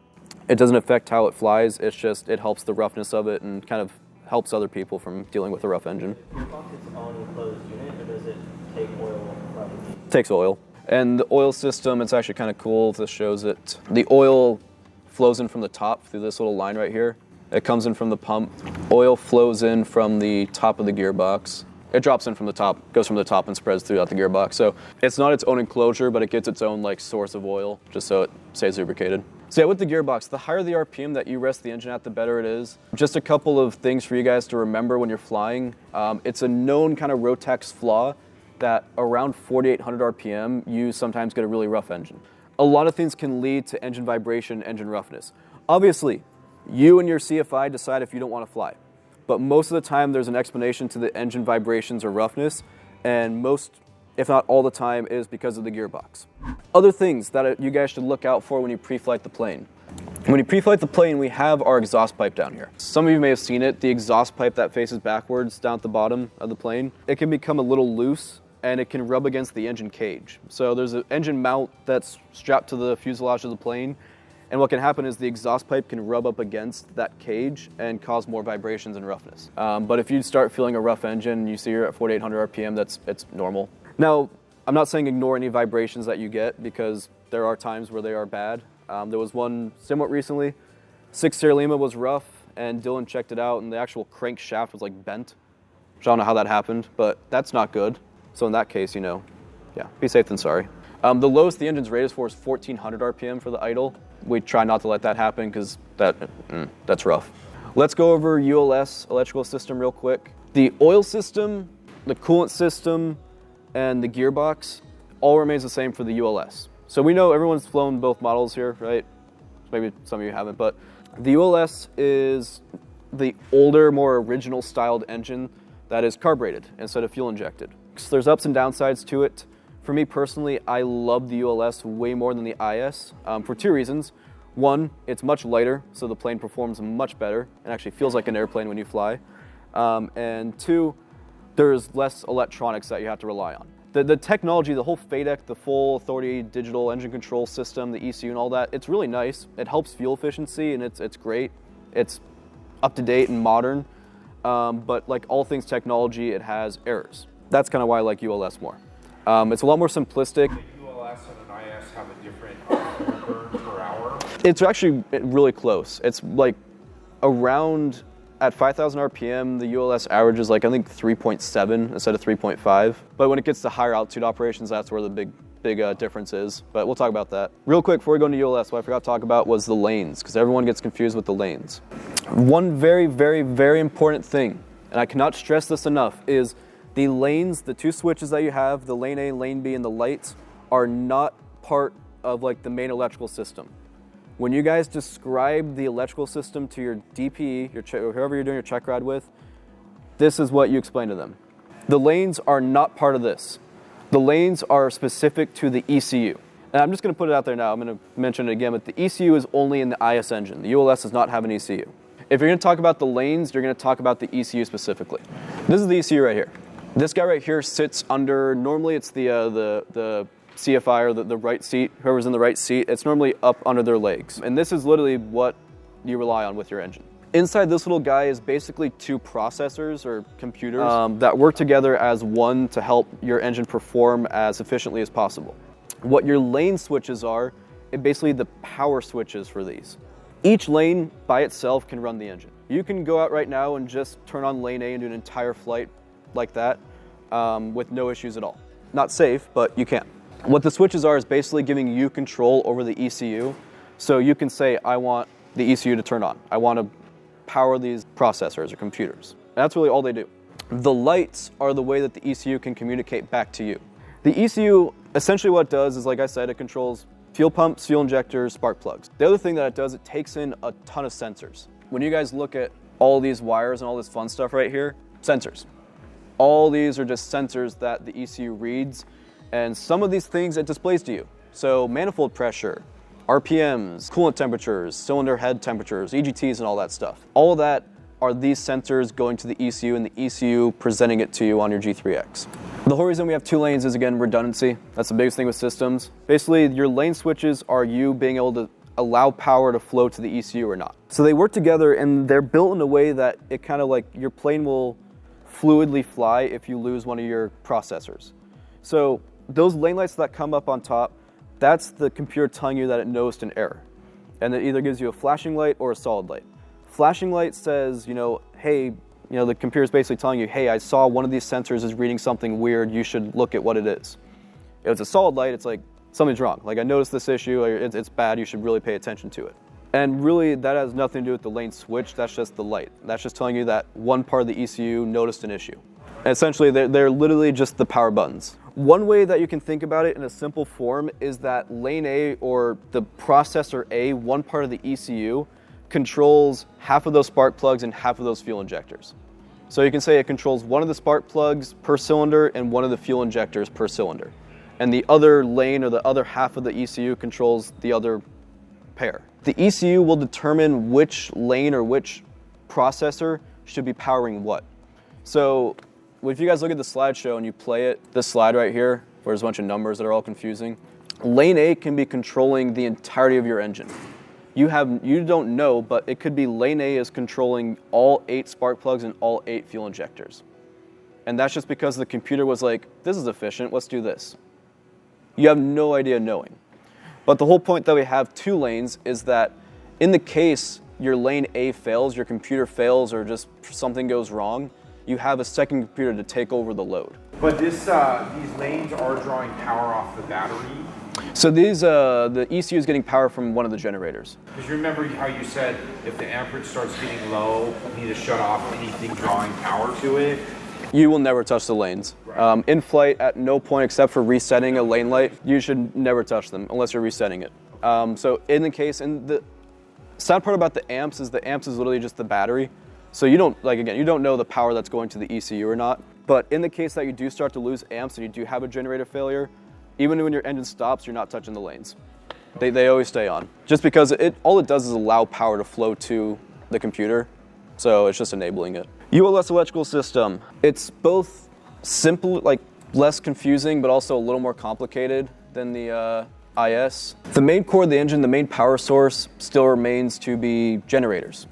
It doesn't affect how it flies, it helps the roughness of it and kind of helps other people from dealing with a rough engine. Your pump its own enclosed unit, or does it take oil from the... Takes oil. And the oil system, it's actually kind of cool. This shows it. The oil flows in from the top through this little line right here. It comes in from the pump. Oil flows in from the top of the gearbox. It drops in from the top, goes from the top and spreads throughout the gearbox. So it's not its own enclosure, but it gets its own like source of oil, just so it stays lubricated. So yeah, with the gearbox, the higher the RPM that you rest the engine at, the better it is. Just a couple of things for you guys to remember when you're flying. It's a known kind of Rotax flaw that around 4,800 RPM, you sometimes get a really rough engine. A lot of things can lead to engine vibration, engine roughness. Obviously, you and your CFI decide if you don't want to fly. But most of the time, there's an explanation to the engine vibrations or roughness, and most, if not all the time, is because of the gearbox. Other things that you guys should look out for when you pre-flight the plane. When you pre-flight the plane, we have our exhaust pipe down here. Some of you may have seen it, the exhaust pipe that faces backwards down at the bottom of the plane. It can become a little loose, and it can rub against the engine cage. So there's an engine mount that's strapped to the fuselage of the plane, and what can happen is the exhaust pipe can rub up against that cage and cause more vibrations and roughness. But if you start feeling a rough engine, you see you're at 4,800 RPM, it's normal. Now, I'm not saying ignore any vibrations that you get, because there are times where they are bad. There was one somewhat recently. 6 Sierra Lima was rough, and Dylan checked it out, and the actual crank shaft was like bent. I don't know how that happened, but that's not good. So in that case, yeah, be safe than sorry. The lowest the engine's rated for is 1,400 RPM for the idle. We try not to let that happen because that's rough. Let's go over ULS Electrical System real quick. The oil system, the coolant system, and the gearbox all remains the same for the ULS. So we know everyone's flown both models here, right? Maybe some of you haven't, but the ULS is the older, more original styled engine that is carbureted instead of fuel injected. So there's ups and downsides to it. For me personally, I love the ULS way more than the IS for 2 reasons. One, it's much lighter, so the plane performs much better and actually feels like an airplane when you fly. And 2, there's less electronics that you have to rely on. The technology, the whole FADEC, the full authority digital engine control system, the ECU and all that, it's really nice. It helps fuel efficiency and it's great. It's up to date and modern, but like all things technology, it has errors. That's kind of why I like ULS more. It's a lot more simplistic. The ULS and an IS have a different fuel burn per hour. It's actually really close. It's like around, at 5,000 RPM, the ULS average is like, I think 3.7 instead of 3.5. But when it gets to higher altitude operations, that's where the big difference is. But we'll talk about that. Real quick, before we go into ULS, what I forgot to talk about was the lanes, because everyone gets confused with the lanes. One very, very, very important thing, and I cannot stress this enough, is the lanes, the 2 switches that you have, the lane A, lane B, and the lights, are not part of like the main electrical system. When you guys describe the electrical system to your DPE, whoever you're doing your check ride with, this is what you explain to them. The lanes are not part of this. The lanes are specific to the ECU. And I'm just gonna put it out there now, I'm gonna mention it again, but the ECU is only in the IS engine. The ULS does not have an ECU. If you're gonna talk about the lanes, you're gonna talk about the ECU specifically. This is the ECU right here. This guy right here sits under, normally it's the CFI or the right seat, whoever's in the right seat, it's normally up under their legs. And this is literally what you rely on with your engine. Inside this little guy is basically two processors or computers that work together as one to help your engine perform as efficiently as possible. What your lane switches are basically the power switches for these. Each lane by itself can run the engine. You can go out right now and just turn on lane A and do an entire flight like that with no issues at all. Not safe, but you can. What the switches are is basically giving you control over the ECU. So you can say, I want the ECU to turn on. I want to power these processors or computers. And that's really all they do. The lights are the way that the ECU can communicate back to you. The ECU, essentially what it does is, like I said, it controls fuel pumps, fuel injectors, spark plugs. The other thing that it does, it takes in a ton of sensors. When you guys look at all these wires and all this fun stuff right here, sensors. All these are just sensors that the ECU reads, and some of these things it displays to you. So manifold pressure, RPMs, coolant temperatures, cylinder head temperatures, EGTs, and all that stuff. All of that are these sensors going to the ECU and the ECU presenting it to you on your G3X. The whole reason we have two lanes is, again, redundancy. That's the biggest thing with systems. Basically, your lane switches are you being able to allow power to flow to the ECU or not. So they work together, and they're built in a way that it kind of like your plane will fluidly fly if you lose one of your processors. So those lane lights that come up on top, that's the computer telling you that it noticed an error. And it either gives you a flashing light or a solid light. Flashing light says, hey, the computer's basically telling you, hey, I saw one of these sensors is reading something weird, you should look at what it is. If it's a solid light, it's like, something's wrong. Like, I noticed this issue, it's bad, you should really pay attention to it. And really, that has nothing to do with the lane switch, that's just the light. That's just telling you that one part of the ECU noticed an issue. And essentially, they're literally just the power buttons. One way that you can think about it in a simple form is that lane A, or the processor A, one part of the ECU, controls half of those spark plugs and half of those fuel injectors. So you can say it controls one of the spark plugs per cylinder and one of the fuel injectors per cylinder. And the other lane, or the other half of the ECU, controls the other pair. The ECU will determine which lane or which processor should be powering what. So if you guys look at the slideshow and you play it, this slide right here, where there's a bunch of numbers that are all confusing, lane A can be controlling the entirety of your engine. You don't know, but it could be lane A is controlling all 8 spark plugs and all 8 fuel injectors. And that's just because the computer was like, this is efficient, let's do this. You have no idea knowing. But the whole point that we have 2 lanes is that in the case your lane A fails, your computer fails, or just something goes wrong, you have a second computer to take over the load. But these lanes are drawing power off the battery. So the ECU is getting power from one of the generators. Because you remember how you said if the amperage starts getting low, you need to shut off anything drawing power to it? You will never touch the lanes. Right. In flight, at no point except for resetting a lane light, you should never touch them unless you're resetting it. So in the case, and the sad part about the amps is literally just the battery. So you don't, you don't know the power that's going to the ECU or not. But in the case that you do start to lose amps and you do have a generator failure, even when your engine stops, you're not touching the lanes. They always stay on. Just because all it does is allow power to flow to the computer. So it's just enabling it. ULS Electrical System. It's both simple, less confusing, but also a little more complicated than the IS. The main core of the engine, the main power source, still remains to be generators.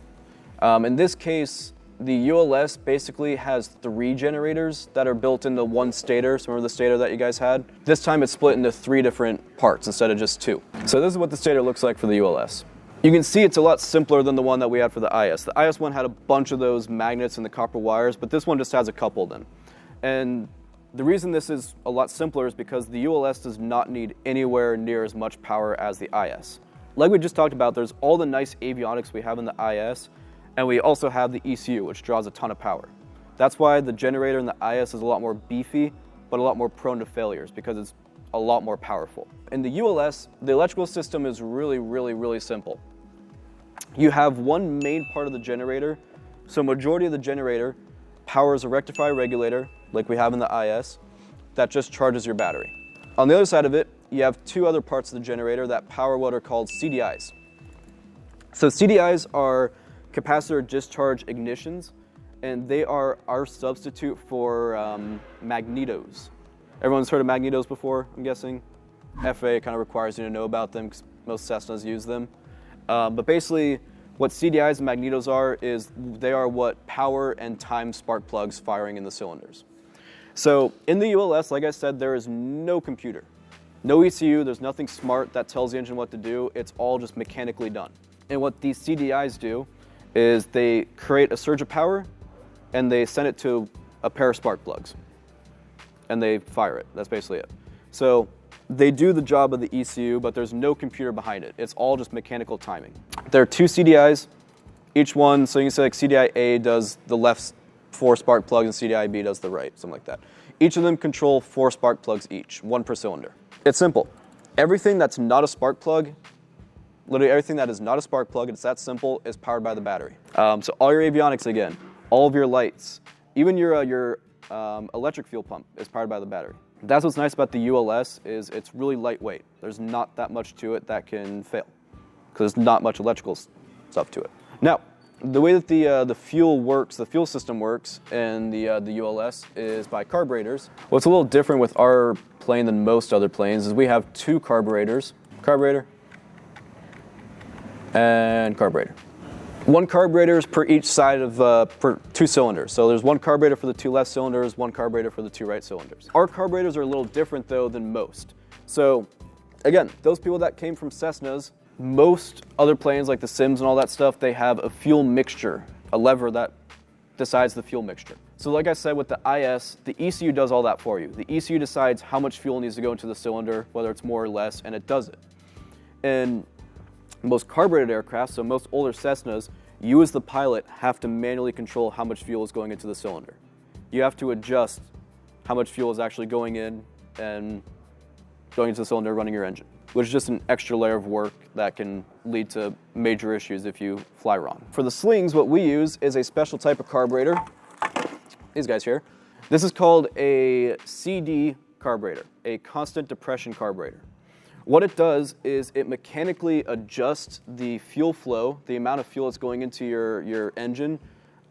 In this case, the ULS basically has 3 generators that are built into one stator. So remember the stator that you guys had? This time it's split into 3 different parts instead of just 2. So this is what the stator looks like for the ULS. You can see it's a lot simpler than the one that we had for the IS. The IS one had a bunch of those magnets and the copper wires, but this one just has a couple of them. And the reason this is a lot simpler is because the ULS does not need anywhere near as much power as the IS. Like we just talked about, there's all the nice avionics we have in the IS, and we also have the ECU, which draws a ton of power. That's why the generator in the IS is a lot more beefy, but a lot more prone to failures, because it's a lot more powerful. In the ULS, the electrical system is really, really, really simple. You have one main part of the generator, so majority of the generator powers a rectifier regulator, like we have in the IS, that just charges your battery. On the other side of it, you have 2 other parts of the generator that power what are called CDIs. So CDIs are capacitor discharge ignitions, and they are our substitute for magnetos. Everyone's heard of magnetos before, I'm guessing? FAA kind of requires you to know about them because most Cessnas use them. But basically, What CDIs and magnetos are is they are what power and time spark plugs firing in the cylinders. So in the ULS, like I said, there is no computer, no ECU, there's nothing smart that tells the engine what to do. It's all just mechanically done. And what these CDIs do is they create a surge of power and they send it to a pair of spark plugs and they fire it. That's basically it. So they do the job of the ECU, but there's no computer behind it. It's all just mechanical timing. There are 2 CDIs, each one, so you can say like CDI A does the left 4 spark plugs and CDI B does the right, something like that. Each of them control 4 spark plugs each, 1 per cylinder. It's simple. Everything that's not a spark plug, literally everything that is not a spark plug, it's that simple, is powered by the battery. So all your avionics again, all of your lights, even your electric fuel pump is powered by the battery. That's what's nice about the ULS is it's really lightweight. There's not that much to it that can fail because there's not much electrical stuff to it. Now, the way that the fuel works, the fuel system works in the ULS is by carburetors. What's a little different with our plane than most other planes is we have 2 carburetors, carburetor and carburetor. 1 carburetor is per each side of per 2 cylinders. So there's 1 carburetor for the 2 left cylinders, 1 carburetor for the 2 right cylinders. Our carburetors are a little different though than most. So again, those people that came from Cessnas, most other planes like the Sims and all that stuff, they have a fuel mixture, a lever that decides the fuel mixture. So like I said with the IS, the ECU does all that for you. The ECU decides how much fuel needs to go into the cylinder, whether it's more or less, and it does it. And most carbureted aircraft, so most older Cessnas, you as the pilot have to manually control how much fuel is going into the cylinder. You have to adjust how much fuel is actually going in and going into the cylinder, running your engine, which is just an extra layer of work that can lead to major issues if you fly wrong. For the slings, what we use is a special type of carburetor, these guys here. This is called a CD carburetor, a constant depression carburetor. What it does is it mechanically adjusts the fuel flow, the amount of fuel that's going into your engine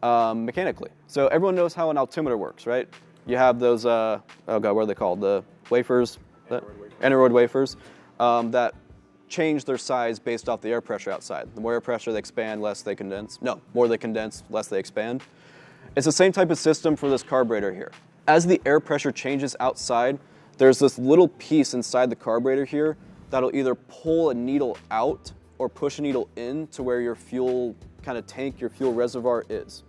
mechanically. So everyone knows how an altimeter works, right? You have those, oh God, what are they called? The wafers? Aneroid wafers that change their size based off the air pressure outside. The more air pressure they expand, less they condense. No, more they condense, less they expand. It's the same type of system for this carburetor here. As the air pressure changes outside, there's this little piece inside the carburetor here that'll either pull a needle out or push a needle in to where your fuel kind of tank, your fuel reservoir is.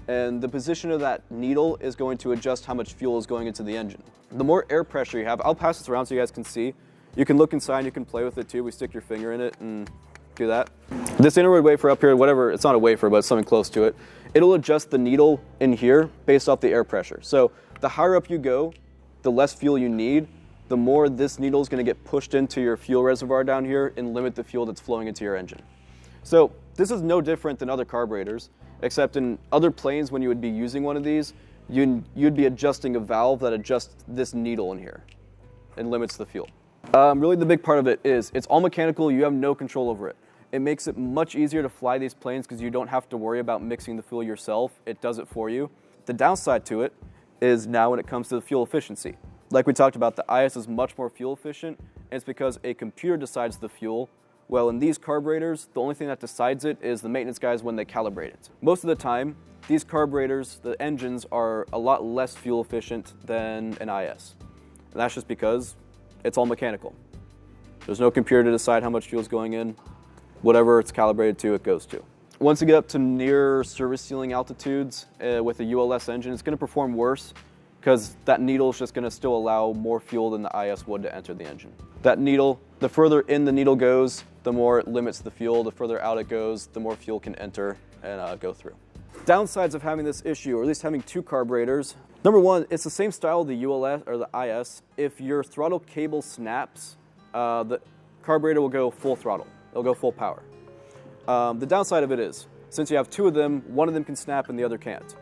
And the position of that needle is going to adjust how much fuel is going into the engine. The more air pressure you have, I'll pass this around so you guys can see. You can look inside, you can play with it too. We stick your finger in it and do that. This Aneroid wafer up here, whatever, it's not a wafer, but it's something close to it. It'll adjust the needle in here based off the air pressure. So the higher up you go, the less fuel you need, the more this needle is going to get pushed into your fuel reservoir down here and limit the fuel that's flowing into your engine. So this is no different than other carburetors, except in other planes when you would be using one of these, you'd be adjusting a valve that adjusts this needle in here and limits the fuel. Really the big part of it is it's all mechanical, you have no control over it. It makes it much easier to fly these planes because you don't have to worry about mixing the fuel yourself, it does it for you. The downside to it is now when it comes to the fuel efficiency. Like we talked about, the IS is much more fuel efficient, and it's because a computer decides the fuel. Well, in these carburetors, the only thing that decides it is the maintenance guys when they calibrate it. Most of the time, these carburetors, the engines, are a lot less fuel efficient than an IS. And that's just because it's all mechanical. There's no computer to decide how much fuel is going in. Whatever it's calibrated to, it goes to. Once you get up to near service ceiling altitudes with a ULS engine, it's going to perform worse because that needle is just going to still allow more fuel than the IS would to enter the engine. That needle, the further in the needle goes, the more it limits the fuel. The further out it goes, the more fuel can enter and go through. Downsides of having this issue, or at least having 2 carburetors. Number 1, it's the same style of the ULS or the IS. If your throttle cable snaps, the carburetor will go full throttle. It'll go full power. The downside of it is, since you have 2 of them, one of them can snap and the other can't.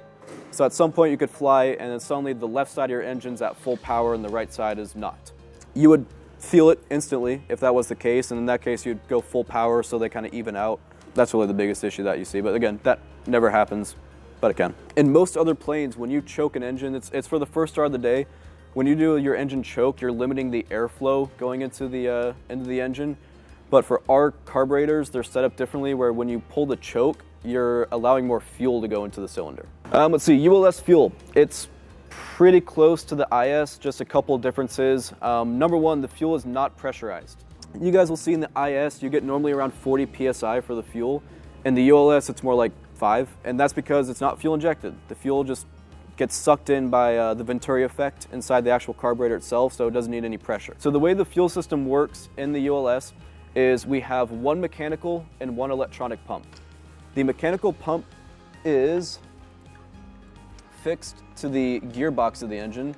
So at some point you could fly and then suddenly the left side of your engine's at full power and the right side is not. You would feel it instantly if that was the case, and in that case you'd go full power so they kind of even out. That's really the biggest issue that you see, but again, that never happens, but it can. In most other planes, when you choke an engine, it's for the first start of the day. When you do your engine choke, you're limiting the airflow going into the engine. But for our carburetors, they're set up differently where when you pull the choke, you're allowing more fuel to go into the cylinder. Let's see, ULS Fuel. It's pretty close to the IS, just a couple of differences. Number one, the fuel is not pressurized. You guys will see in the IS, you get normally around 40 PSI for the fuel. In the ULS, it's more like 5, and that's because it's not fuel injected. The fuel just gets sucked in by the Venturi effect inside the actual carburetor itself, so it doesn't need any pressure. So the way the fuel system works in the ULS is we have one mechanical and one electronic pump. The mechanical pump is fixed to the gearbox of the engine,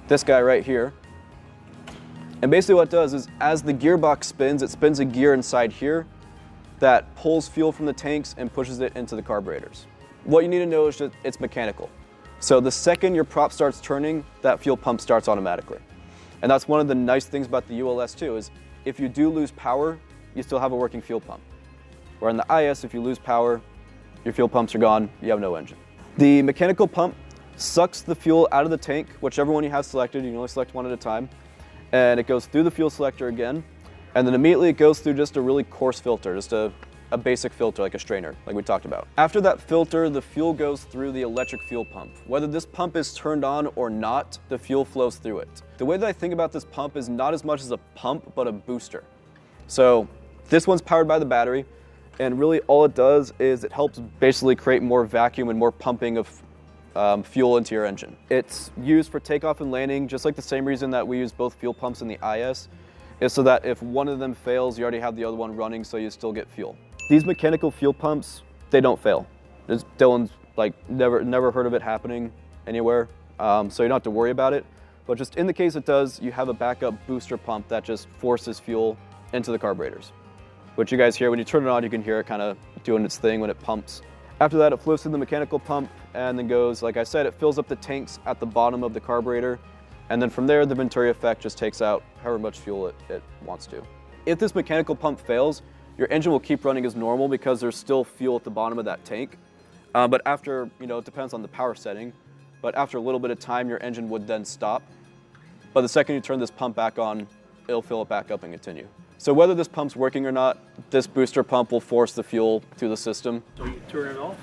this guy right here. And basically what it does is as the gearbox spins, it spins a gear inside here that pulls fuel from the tanks and pushes it into the carburetors. What you need to know is that it's mechanical. So the second your prop starts turning, that fuel pump starts automatically. And that's one of the nice things about the ULS too, is if you do lose power, you still have a working fuel pump. Where in the IS, if you lose power, your fuel pumps are gone, you have no engine. The mechanical pump sucks the fuel out of the tank, whichever one you have selected, you can only select one at a time, and it goes through the fuel selector again, and then immediately it goes through just a really coarse filter, just a basic filter like a strainer, like we talked about. After that filter, the fuel goes through the electric fuel pump. Whether this pump is turned on or not, the fuel flows through it. The way that I think about this pump is not as much as a pump, but a booster. So this one's powered by the battery, and really all it does is it helps basically create more vacuum and more pumping of fuel into your engine. It's used for takeoff and landing, just like the same reason that we use both fuel pumps in the IS, is so that if one of them fails, you already have the other one running so you still get fuel. These mechanical fuel pumps, they don't fail. Dylan's like never heard of it happening anywhere, so you don't have to worry about it. But just in the case it does, you have a backup booster pump that just forces fuel into the carburetors. Which you guys hear, when you turn it on, you can hear it kind of doing its thing when it pumps. After that, it flows through the mechanical pump and then goes, like I said, it fills up the tanks at the bottom of the carburetor. And then from there, the Venturi effect just takes out however much fuel it wants to. If this mechanical pump fails, your engine will keep running as normal because there's still fuel at the bottom of that tank. But after, it depends on the power setting, but after a little bit of time, your engine would then stop. But the second you turn this pump back on, it'll fill it back up and continue. So whether this pump's working or not, this booster pump will force the fuel through the system. So you turn it off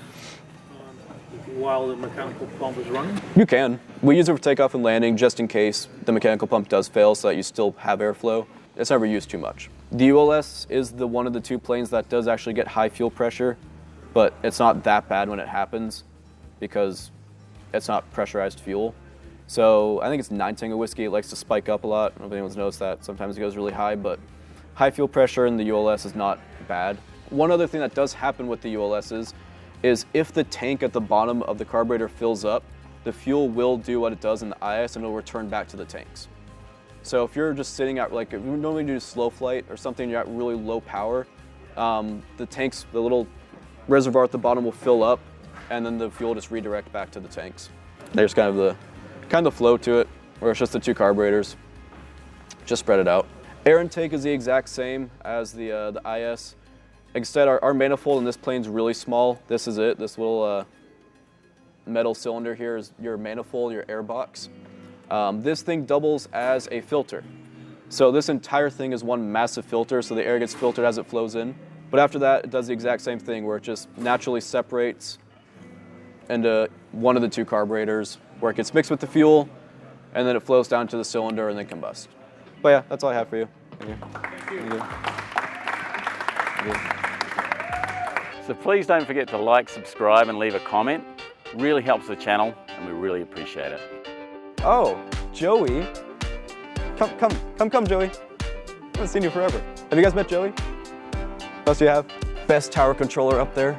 while the mechanical pump is running? You can. We use it for takeoff and landing just in case the mechanical pump does fail so that you still have airflow. It's never used too much. The ULS is the one of the two planes that does actually get high fuel pressure, but it's not that bad when it happens because it's not pressurized fuel. So I think it's 9 Tango whiskey. It likes to spike up a lot. I don't know if anyone's noticed that. Sometimes it goes really high, but high fuel pressure in the ULS is not bad. One other thing that does happen with the ULSs is if the tank at the bottom of the carburetor fills up, the fuel will do what it does in the IS and it'll return back to the tanks. So if you're just sitting at, like, if you normally do slow flight or something, you're at really low power, the tanks, the little reservoir at the bottom will fill up and then the fuel just redirect back to the tanks. There's kind of the flow to it, where it's just the two carburetors, just spread it out. Air intake is the exact same as the IS. Like I said, our manifold in this plane's really small. This is it. This little metal cylinder here is your manifold, your air box. This thing doubles as a filter. So this entire thing is one massive filter, so the air gets filtered as it flows in. But after that, it does the exact same thing where it just naturally separates into one of the two carburetors, where it gets mixed with the fuel, and then it flows down to the cylinder and then combusts. But yeah, that's all I have for you. Thank you. Thank you. Thank you. So please don't forget to like, subscribe, and leave a comment. It really helps the channel, and we really appreciate it. Oh, Joey. Come, Joey. I haven't seen you forever. Have you guys met Joey? Yes, you have. Best tower controller up there.